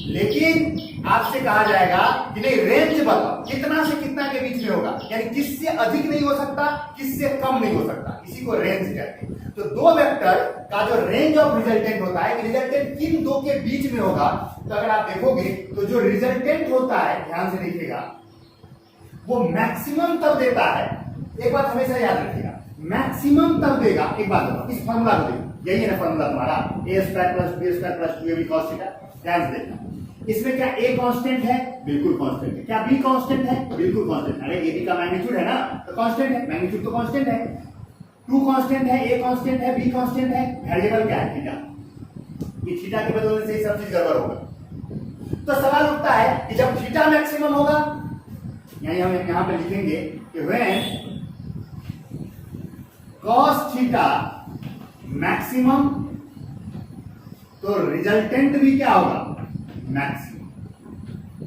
लेकिन आपसे कहा जाएगा कि नहीं, रेंज बताओ, कितना से कितना के बीच में होगा, यानी किससे अधिक नहीं हो सकता, किससे कम नहीं हो सकता, इसी को रेंज कहते हैं। तो दो वेक्टर का जो रेंज ऑफ रिजल्टेंट होता है, रिजल्टेंट किन दो के बीच में होगा, तो अगर आप देखोगे तो जो रिजल्टेंट होता है, ध्यान से देखिएगा, वो मैक्सिमम तब देता है, एक बात हमेशा याद रखिएगा, मैक्सिमम तब देगा, एक बात बताओ, इस फॉर्मूला को देखो, यही है ना फॉर्मूला तुम्हारा, a square plus b square plus 2ab cos theta. ध्यान से देखना, इसमें क्या a कांस्टेंट है? बिल्कुल कांस्टेंट है। क्या b कांस्टेंट है? बिल्कुल कांस्टेंट। अरे ab का मैग्नीट्यूड है ना, तो कांस्टेंट है, मैग्नीट्यूड तो कांस्टेंट है। 2 कांस्टेंट है, a कांस्टेंट है, b कांस्टेंट है, वेरिएबल क्या है? थीटा। ये थीटा के बदलने से ही सब चीज गड़बड़ होगा। तो सवाल उठता है कि जब थीटा मैक्सिमम होगा, यानी हम यहां पे लिखेंगे कि व्हेन cos थीटा मैक्सिमम, तो रिजल्टेंट भी क्या होगा? मैक्सिमम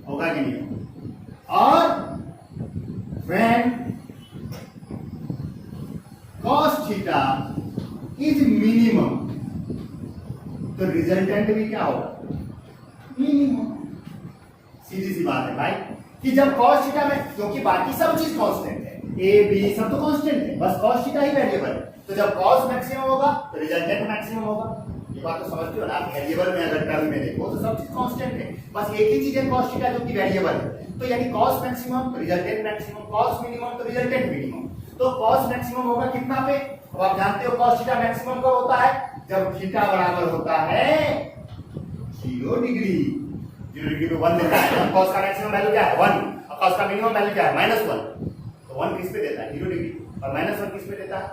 होगा कि नहीं होगा? और when cos theta is minimum, तो रिजल्टेंट भी क्या होगा? मिनिमम। सीधी सी बात है भाई कि जब cos थीटा में, क्योंकि बाकी सब चीज कांस्टेंट है, a b सब तो कांस्टेंट है, बस cos थीटा ही वेरिएबल है, तो जब cos मैक्सिमम होगा तो रिजल्टेंट मैक्सिमम होगा। ये बात तो समझते हो ना, वेरिएबल में अगर टर्म में देखो तो सब चीज कांस्टेंट है, बस एक ही चीज है cos थीटा जो कि वेरिएबल है। तो यानी cos मैक्सिमम तो रिजल्टेंट मैक्सिमम, cos मिनिमम तो रिजल्टेंट मिनिमम। तो cos मैक्सिमम होगा कितना पे? अब आप जानते हो cos थीटा मैक्सिमम कब होता है? जब थीटा बराबर होता है 0 डिग्री। 0 डिग्री पे 1 देता है, cos का मैक्सिमम वैल्यू क्या है? 1, और cos का मिनिमम वैल्यू क्या है? -1। तो 1 किस पे देता है? 0 डिग्री, और -1 किस पे देता है?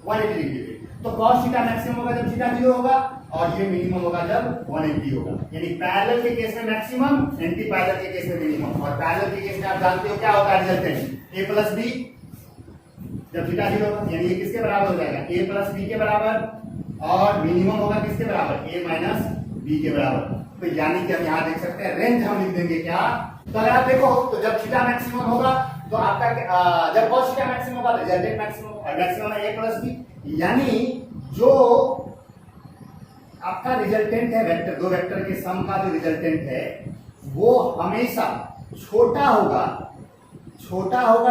180 डिग्री पे। तो cos थीटा मैक्सिमम होगा जब थीटा 0 होगा, और ये मिनिमम होगा जब 180 होगा। यानी पैरेलल के केस में मैक्सिमम, एंटी पैरेलल के केस में मिनिमम। और पैरेलल के केस में आप जानते हो क्या होता है रिजल्टेंट? a प्लस b, जब थीटा 0 होगा, यानी ये किसके बराबर हो जाएगा? a प्लस b के बराबर, और मिनिमम होगा किसके बराबर? a माइनस b के बराबर। तो यानी कि हम यहाँ देख सकते हैं रेंज हम लिख देंगे क्या? तो अगर आप देखो तो जब थीटा मैक्सिमम होगा तो आपका जब cos थीटा मैक्सिमम होगा रिजल्टेंट मैक्सिमम, और मैक्सिमम है a प्लस b, यानी जो आपका रिजल्टेंट है वेक्टर, दो वेक्टर के सम का जो रिजल्टेंट है वो हमेशा छोटा होगा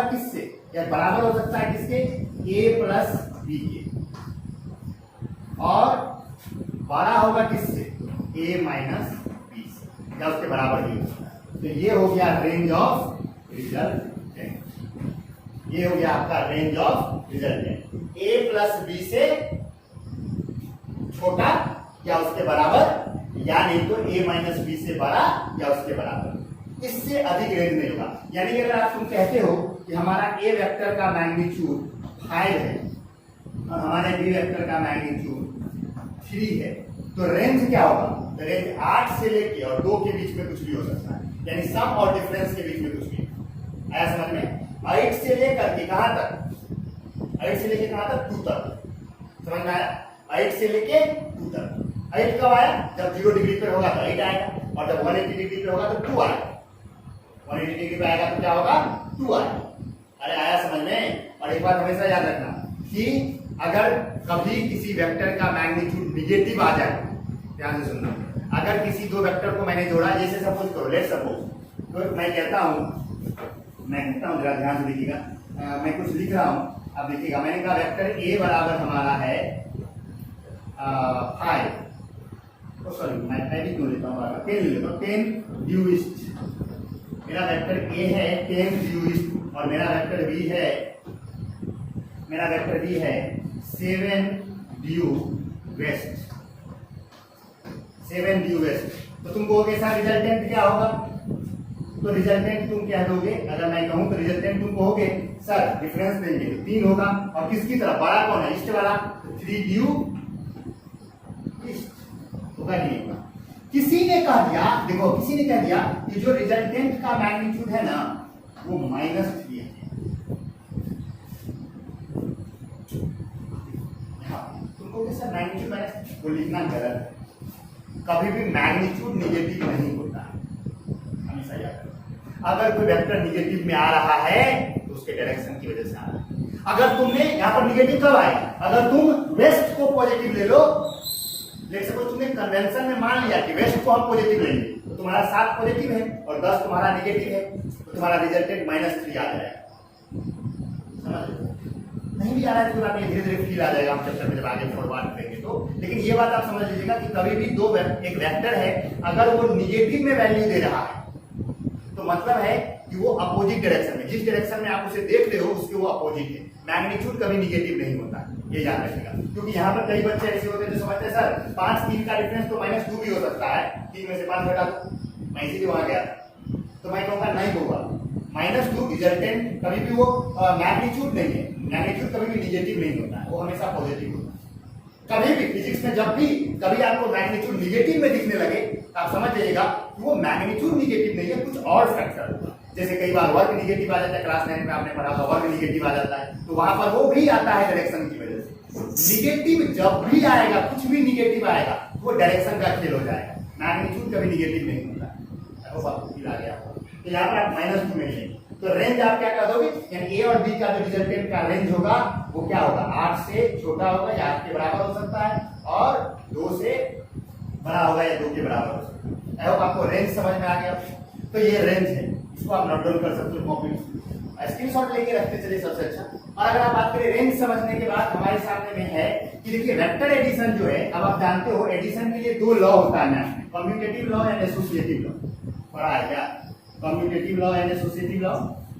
किससे? या बराबर हो सकता है किसके? a प्लस b के, और बड़ा होगा किससे? a माइनस b से, या उसके बराबर ही हो सकता है। तो ये हो गया रेंज ऑफ रिजल्टेंट, ये हो गया आपका range of resultant. a plus b से छोटा या उसके बराबर, या नहीं तो a माइनस b से बड़ा या उसके बराबर, इससे अधिक रेंज नहीं होगा। यानी अगर आप तुम कहते हो कि हमारा a वेक्टर का मैग्नीट्यूड 5 है और हमारे b वेक्टर का मैग्नीट्यूड 3 है, तो रेंज क्या होगा? तो रेंज 8 से लेके और 2 के बीच में कुछ भी हो सकता है, यानी सम और डिफरेंस के बीच में कुछ भी। आया समझ में? 8 से लेकर के कहां तक? 8 से लेके कहां तक? 2 तक। समझ में आया? 8 से लेके 2 तक। 8 कब आया? जब 0 डिग्री पे होगा तो 8 आएगा, और जब 180 डिग्री पे होगा तो 2 आएगा। 180 डिग्री पे आएगा तो क्या होगा? 2 आएगा। अरे आया समझ में? और एक बात हमेशा याद रखना कि अगर कभी किसी वेक्टर का मैग्नीट्यूड निगेटिव आ जाए, ध्यान से सुनना, अगर किसी दो वेक्टर को मैंने जोड़ा, जैसे सपोज करो, लेट सपोज, तो मैं कहता हूं जरा ध्यान से देखिएगा, मैं कुछ लिख रहा हूं, अब देखिएगा, मैंने कहा वेक्टर a बराबर हमारा है 5, सॉरी मैं एडिट क्यों लेता हूँ, 10 ले लेता हूँ, 10 ड्यू ईस्ट। मेरा वेक्टर a है 10 ड्यू ईस्ट, और मेरा वेक्टर b है 7 ड्यू वेस्ट। 7 due waste. तो तुम कहोगे सर रिजल्टेंट क्या होगा? तो रिजल्टेंट तुम क्या दोगे? अगर मैं कहूं तो रिजल्टेंट तुम कहोगे सर डिफरेंस देंगे तो 3 होगा, और किसकी तरफ? बड़ा कौन है? ईस्ट वाला, तो 3 ड्यू ईस्ट होगा, नहीं होगा। किसी ने कह दिया, देखो किसी ने कह दिया कि जो रिजल्टेंट का मैग्नीट्यूड है ना वो -3 है। तुमको सर मैग्नीट्यूड माइनस, वो लिखना गलत है। कभी भी मैग्नीट्यूड निगेटिव नहीं होता है, हमेशा याद रखो। अगर कोई वेक्टर निगेटिव में आ रहा है तो उसके डायरेक्शन की वजह से आ रहा है। अगर तुमने यहाँ पर निगेटिव कब आएगा? अगर तुम वेस्ट को पॉजिटिव ले लो। लेट्स सपोज तुमने कन्वेंशन में मान लिया कि वेस्ट को हम पॉजिटिव लेंगे, तो तुम्हारा 7 पॉजिटिव है और 10 तुम्हारा नेगेटिव है, तो तुम्हारा रिजल्टेंट -3 आ जाएगा। समझ लो? नहीं भी आ रहा है तो बात धीरे धीरे फील आ जाएगा, हम चैप्टर में जब आगे फॉरवर्ड करेंगे तो। लेकिन ये बात आप समझ लीजिएगा कि कभी भी एक वेक्टर है, अगर वो निगेटिव में वैल्यू दे रहा है तो मतलब है कि वो अपोजिट डायरेक्शन में, जिस डायरेक्शन में आप उसे देख रहे हो उसके वो अपोजिट है। मैग्नीट्यूड कभी निगेटिव नहीं होता, ये याद रखिएगा। क्योंकि यहाँ पर कई बच्चे ऐसे होते हैं जो समझते हैं सर 5 3 का डिफरेंस तो -2 भी हो सकता है, 3 में से 5 घटा दो, मैं इसीलिए वहां गया था। तो मैं कहूँगा नहीं होगा, -2 रिजल्टेंट कभी भी वो मैग्नीट्यूड नहीं है। मैग्नीट्यूड कभी भी निगेटिव नहीं होता है, वो हमेशा पॉजिटिव होता है। कभी भी फिजिक्स में जब भी कभी आपको मैग्नीट्यूड निगेटिव में दिखने लगे तो आप समझ जाइएगा कि वो मैग्नीट्यूड निगेटिव नहीं है, कुछ और फैक्टर होगा। जैसे कई बार वर्ग निगेटिव आ जाता है, क्लास 9 में आपने पढ़ा था वर्ग निगेटिव आ जाता है, तो वहां पर वो भी आता है डायरेक्शन की वजह से। निगेटिव जब भी आएगा, कुछ भी निगेटिव आएगा, वो डायरेक्शन का खेल हो जाएगा। मैग्नीट्यूड कभी निगेटिव नहीं होता। आ गया तो यहाँ पर आप -2 में लेंगे तो रेंज आप क्या कर दोगे, यानी ए और बी का जो रिजल्टेंट का रेंज होगा वो क्या होगा, 8 से छोटा होगा या 8 के बराबर हो सकता है, और 2 से बड़ा होगा या 2 के बराबर हो सकता है। आई होप आपको रेंज समझ में आ गया। तो ये रेंज है, इसको आप नोट डाउन कर सकते हो कॉपी में, स्क्रीनशॉट लेके रखते चलिए सबसे अच्छा। और अगर आप बात करें रेंज समझने के बाद हमारे सामने में है कि देखिए वेक्टर एडिशन जो है, अब आप जानते हो एडिशन के लिए 2 लॉ होता है मैथ में, commutative law and associative law. पढ़ा है क्या, commutative law and associative law?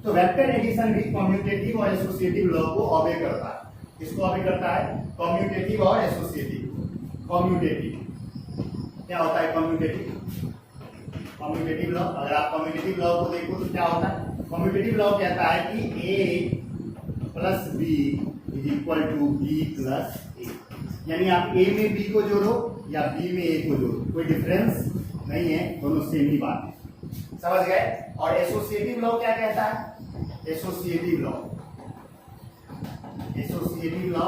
तो वेक्टर एडिशन भी कम्यूटेटिव और एसोसिएटिव लॉ को ऑबे करता है। किसको ऑबे करता है, कम्यूटेटिव और एसोसिएटिव। कम्यूटेटिव क्या होता है, कम्यूटेटिव कम्यूटेटिव लॉ, अगर आप कम्यूटेटिव लॉ को देखो तो क्या होता है, कम्यूटेटिव लॉ कहता है कि a plus b is equal to b plus a, यानी आप a में b को जोड़ो या b में a को जोड़ो, कोई डिफरेंस नहीं है, दोनों सेम ही बात है। समझ गए? और एसोसिएटिव लॉ क्या कहता है, एसोसिएटिव लॉ, एसोसिएटिव लॉ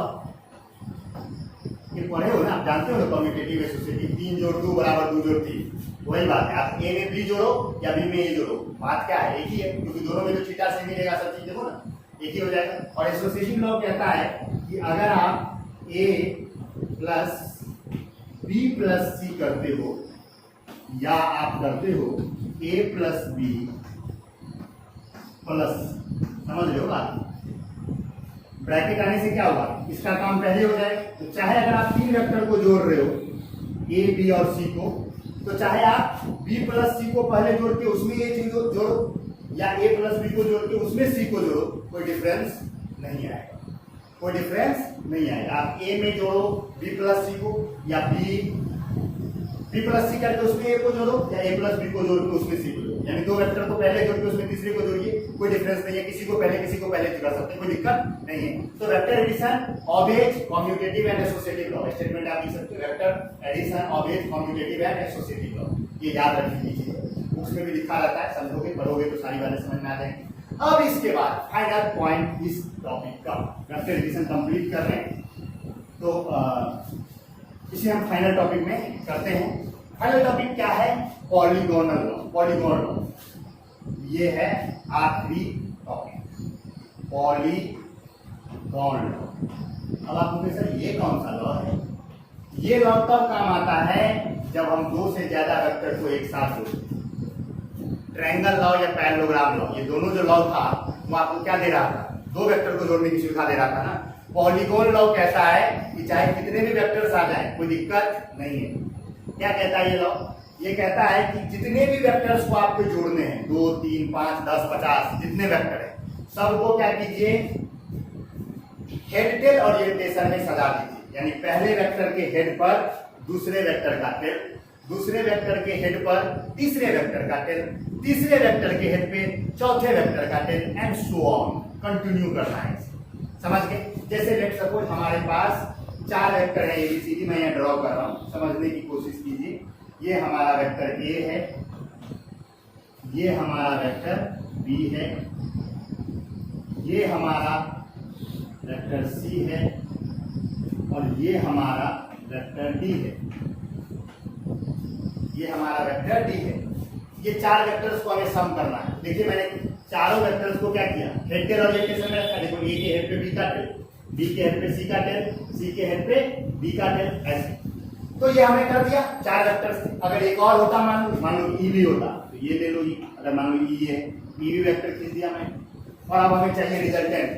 ये पढ़े हो ना, आप जानते हो ना, कम्यूटेटिव एसोसिएटिव, 3 जोड़ 2 बराबर 2 जोड़ 3, वही बात है। आप ए में बी जोड़ो या बी में ए जोड़ो, बात क्या है, एक ही है, क्योंकि दोनों में जो थीटा से मिलेगा सब चीज देखो ना एक ही हो जाएगा। और एसोसिएटिव लॉ कहता है कि अगर आप ए प्लस बी प्लस सी करते हो या आप करते हो ए प्लस बी प्लस, समझ लो बात, ब्रैकेट आने से क्या होगा, इसका काम पहले हो जाएगा। तो चाहे अगर आप 3 वेक्टर को जोड़ रहे हो ए बी और सी को, तो चाहे आप b प्लस सी को पहले जोड़ के उसमें ये चीज जोड़ो या a प्लस बी को जोड़ के उसमें c को जोड़ो, कोई डिफरेंस नहीं आएगा, कोई डिफरेंस नहीं आएगा। आप a में जोड़ो b प्लस सी को या b प्लस सी करके उसमें a को जोड़ो या a प्लस बी को जोड़ के उसमें c को जोड़ो, यानी 2 वेक्टर को पहले जोड़ के उसमें तीसरे को जोड़िए, कोई डिफरेंस नहीं है, किसी को पहले जोड़ सकते हैं, कोई दिक्कत नहीं है। तो vector addition obeys commutative and associative law, statement आप लिख सकते हो, vector addition obeys commutative and associative law, ये याद रख लीजिए, उसमें भी लिखा रहता है, समझोगे पढ़ोगे तो सारी बातें समझ में आ जाएंगी। अब इसके बाद फाइनल पॉइंट इस टॉपिक का, वेक्टर एडिशन कंप्लीट कर रहे हैं तो इसे हम फाइनल टॉपिक में करते हैं। फाइनल टॉपिक क्या है, पॉलीगोनल लॉ, पॉलीगोन लॉ, ये है आखिरी टॉपिक, पॉलीगोन लॉ। अब आप पूछे सर ये कौन सा लॉ है, ये लॉ तब काम आता है जब हम 2 से ज्यादा वेक्टर को एक साथ जोड़ते हैं। ट्रायंगल लॉ या पैरेललोग्राम लॉ, ये दोनों जो लॉ था वो आपको क्या दे रहा था, 2 वेक्टर को जोड़ने की सुविधा दे रहा था ना। पॉलीगोन लॉ कहता है कि चाहे कितने भी वेक्टर्स आ जाए कोई दिक्कत नहीं है। क्या कहता है ये लॉ, ये कहता है कि जितने भी वेक्टर्स को आपको जोड़ने हैं, 2 3 5 10 50 जितने वेक्टर हैं, सबको क्या कीजिए, हेड टेल ओरिएंटेशन में सजा दीजिए, यानी पहले वेक्टर के हेड पर दूसरे वेक्टर का टेल, दूसरे वेक्टर के हेड पर तीसरे वेक्टर का टेल, तीसरे वेक्टर के हेड पे चौथे वेक्टर का tail, and so on, continue करना है। समझ गए? जैसे लेट सपोज हमारे पास 4 वेक्टर है एबीसीडी, मैं यहाँ ड्रॉ कर रहा हूँ, समझने की कोशिश कीजिए। ये हमारा वेक्टर ए है, ये हमारा वेक्टर बी है, ये हमारा वेक्टर सी है और ये हमारा वेक्टर डी है, ये हमारा वेक्टर डी है। ये 4 वेक्टर्स को हमें सम करना है। देखिए मैंने चारों वेक्टर्स को क्या किया, हेड टेल ओरिएंटेशन में रखा। देखो ए के हेड पे बी का टेल, बी के हेड पे सी का टेल, सी के हेड पे बी का टेल ऐसे। तो ये हमने कर दिया 4 वेक्टर्स थे। अगर एक और होता मान लो ई भी होता तो ये ले लो ई, अगर मान लो ई है ई भी वेक्टर खींच दिया मैंने। और अब हमें चाहिए रिजल्टेंट।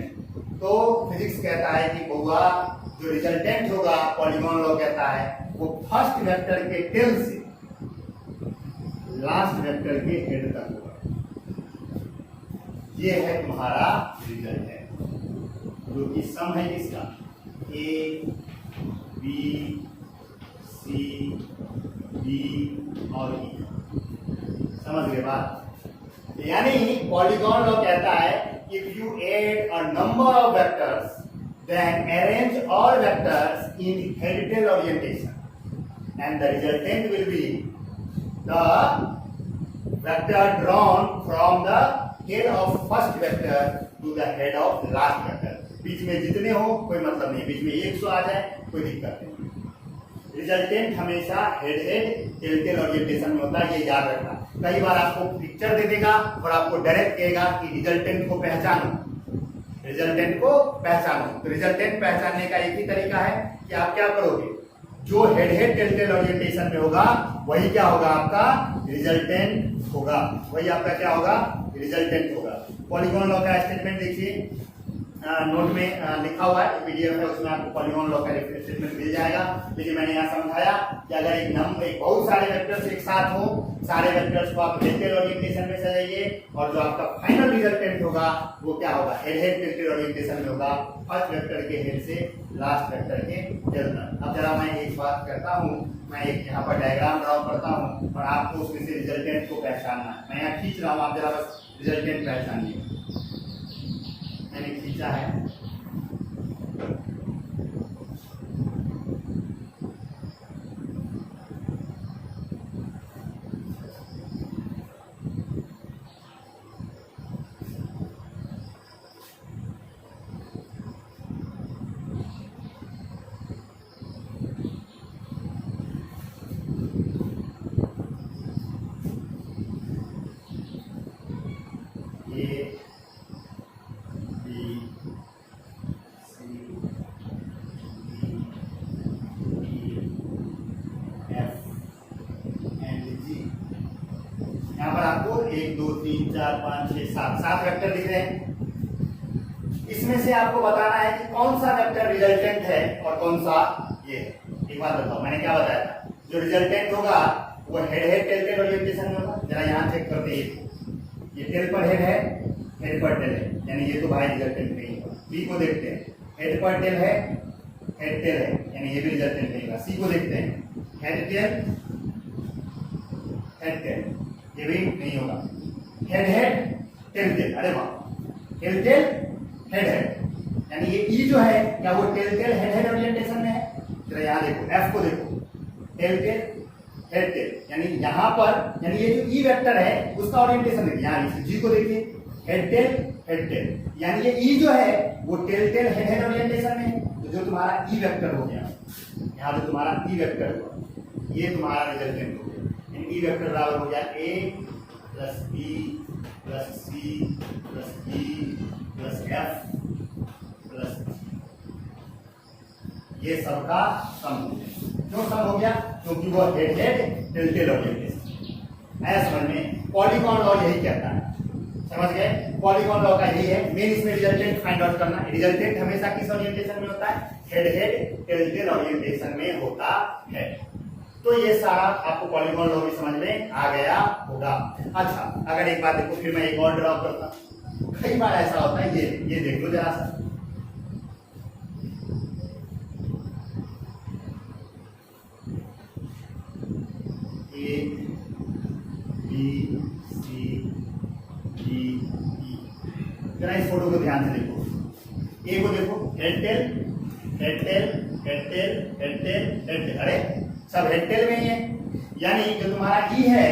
तो फिजिक्स कहता है कि बउआ जो रिजल्टेंट होगा पॉलीगॉन लॉ कहता है वो फर्स्ट वेक्टर के टेल से लास्ट वेक्टर के हेड तक होगा। ये है तुम्हारा रिजल्टेंट जो कि सम है किसका ए बी सी डी और ई। समझ गए बात? यानी पॉलीगॉन लॉ कहता है if you add a number of vectors then arrange all vectors in head-tail orientation and the resultant will be the vector drawn from the tail of first vector to the head of last vector। बीच में जितने हो कोई मतलब नहीं, बीच में 100 आ जाए कोई दिक्कत नहीं। रिजल्टेंट हमेशा हेड टेल टेल ओरिएंटेशन में होता है, ये याद रखना। कई बार आपको पिक्चर दे देगा और आपको डायरेक्ट कहेगा कि रिजल्टेंट को पहचानो, रिजल्टेंट को पहचानो। तो रिजल्टेंट पहचानने का एक ही तरीका है कि आप क्या करोगे, जो हेड टेल टेल ओरिएंटेशन में होगा वही क्या होगा आपका रिजल्टेंट होगा, वही आपका क्या होगा रिजल्टेंट होगा। पॉलीगॉन लॉ का स्टेटमेंट देखिए, नोट में लिखा हुआ है, पीडीएफ है उसमें आपको पॉलीगॉन लॉ का स्टेटमेंट मिल जाएगा। लेकिन मैंने यहाँ समझाया कि अगर एक बहुत सारे वेक्टर्स एक साथ हो, सारे वेक्टर्स को आप हेड टेल ओरिएंटेशन में सजाइए और जो आपका फाइनल रिजल्टेंट होगा वो क्या होगा हेड टेल टेल ओरिएंटेशन में होगा, फर्स्ट वेक्टर के हेड से लास्ट वेक्टर के टेल तक। अब जरा मैं एक बात करता हूँ, मैं एक यहाँ पर डायग्राम ड्रॉ करता हूँ और आपको उसमें से रिजल्टेंट को पहचानना है। मैं यहाँ खींच रहा हूँ, आप जरा बस रिजल्टेंट पहचानिए। मैंने खींचा है, यहाँ पर आपको 1 2 3 4 5 6 7 वेक्टर दिख रहे हैं। इसमें से आपको बताना है कि कौन सा वेक्टर रिजल्टेंट है और कौन सा ये है। एक बात बताओ, मैंने क्या बताया था, जो रिजल्टेंट होगा वो हेड टेल टेल ओरिएंटेशन में होगा। जरा यहाँ चेक करते हैं, ये टेल पर हेड है, हेड पर टेल है, यानी ये तो भाई रिजल्टेंट नहीं होगा। बी को देखते हैं, हेड पर टेल है, हेड टेल है, यानी ये भी रिजल्टेंट नहीं होगा। सी को देखते हैं, हेड टेल, ये भी नहीं होगा। हेड टेल टेल, अरे वाह, टेल टेल हेड, यानी ये ई जो है क्या वो टेल टेल हेड ओरिएंटेशन में है। जरा यहाँ देखो, एफ को देखो, टेल टेल हेड टेल, यानी यहाँ पर यानी ये जो ई वेक्टर है उसका ओरिएंटेशन देखिए। यहाँ जी को देखिए, हेड टेल, यानी ये ई जो है वो टेल टेल हेड ओरिएंटेशन में है। तो जो तुम्हारा ई वेक्टर हो गया, यहाँ जो तुम्हारा ई वेक्टर हुआ ये तुम्हारा रिजल्टेंट हो गया। ई वेक्टर बराबर हो गया A plus B plus C plus D plus F plus, ये सबका सम हो गया। क्यों सम हो गया? क्योंकि वो हेड टेल टेल ओरिएंटेशन। ऐसा समझ में पॉलीगॉन लॉ यही कहता है, समझ गए? पॉलीगॉन लॉ का यही है मेन, इसमें रिजल्टेंट फाइंड आउट करना। रिजल्टेंट हमेशा किस ओरिएंटेशन में होता है? हेड टेल टेल ओरिएंटेशन में होता है। तो ये सारा आपको पॉलीगॉन लॉ भी समझ में आ गया होगा। अच्छा, अगर एक बात देखो, फिर मैं एक और ड्रॉ करता हूं। कई बार ऐसा होता है, ये देख लो जरा सा, A B C D E. जरा इस फोटो को ध्यान से देखो, ए को देखो, head tail head tail head tail head tail head tail, अरे सब हेड टेल में ही है। यानी जो तुम्हारा ई है,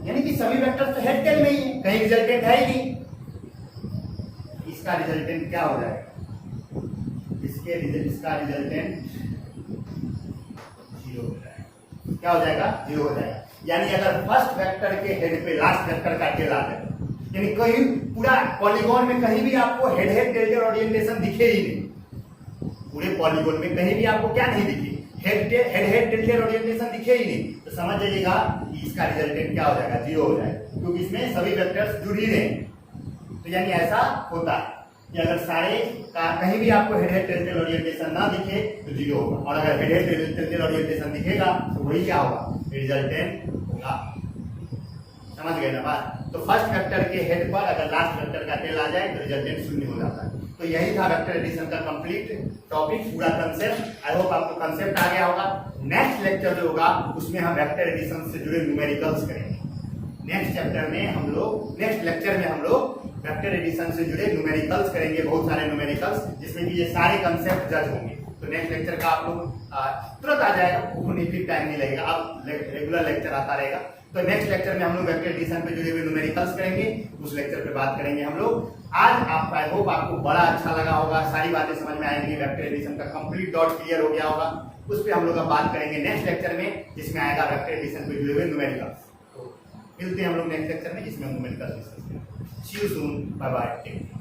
यानी कि सभी वेक्टर तो हेड टेल में ही है, कहीं रिजल्टेंट है ही नहीं। इसका रिजल्टेंट क्या हो जाएगा? इसका रिजल्टेंट 0 हो जाएगा। क्या हो जाएगा? 0 हो जाएगा। यानी अगर फर्स्ट वेक्टर के हेड पे लास्ट वेक्टर का टेल आ जाए, यानी कहीं पूरा पॉलीगॉन में कहीं भी आपको हेड टेल टेल ओरिएंटेशन दिखे ही नहीं, पूरे पॉलीगॉन में कहीं भी आपको क्या नहीं दिखी, हेड हेड टिल्टेड ओरिएंटेशन दिखे ही नहीं, तो समझ जाइएगा कि इसका रिजल्टेंट क्या हो जाएगा, 0 हो जाएगा, क्योंकि इसमें सभी वेक्टर्स जुड़ ही रहे हैं। तो यानी ऐसा होता है कि अगर सारे का कहीं भी आपको हेड हेड टिल्टेड ओरिएंटेशन ना दिखे तो 0 होगा, और अगर हेड हेड टिल्टेड ओरिएंटेशन दिखेगा तो वही क्या होगा, रिजल्टेंट होगा। समझ गए ना बात। तो फर्स्ट वेक्टर के हेड पर अगर लास्ट वेक्टर का टेल आ जाए तो रिजल्टेंट 0 हो जाता है। तो यही था वेक्टर एडिशन का कंप्लीट टॉपिक, पूरा कंसेप्ट। आई होप आपको कंसेप्ट आ गया होगा। नेक्स्ट लेक्चर जो होगा उसमें हम वेक्टर एडिशन से जुड़े न्यूमेरिकल्स करेंगे। नेक्स्ट चैप्टर में हम लोग, नेक्स्ट लेक्चर में हम लोग वेक्टर एडिशन से जुड़े न्यूमेरिकल्स करेंगे, बहुत सारे न्यूमेरिकल्स, जिसमें कि ये सारे कंसेप्ट जज होंगे। तो नेक्स्ट लेक्चर का आप लोग तुरंत आ जाएगा, उन्हें भी टाइम नहीं लगेगा, अब रेगुलर लेक्चर आता रहेगा। तो नेक्स्ट लेक्चर में हम लोग वेक्टर एडिशन पे जुड़े हुए न्यूमेरिकल्स करेंगे, उस लेक्चर पे बात करेंगे हम लोग। आज आप आई होप आपको बड़ा अच्छा लगा होगा, सारी बातें समझ में आएंगी, वेक्टर एडिशन का कंप्लीट डाउट क्लियर हो गया होगा। उस पर हम लोग अब बात करेंगे नेक्स्ट लेक्चर में, जिसमें आएगा वेक्टर एडिशन पे जुड़े हुए न्यूमेरिकल्स। तो मिलते हैं हम लोग नेक्स्ट लेक्चर में, जिसमें हम न्यूमेरिकल्स डिस्कस करेंगे। See you soon, bye bye, take care.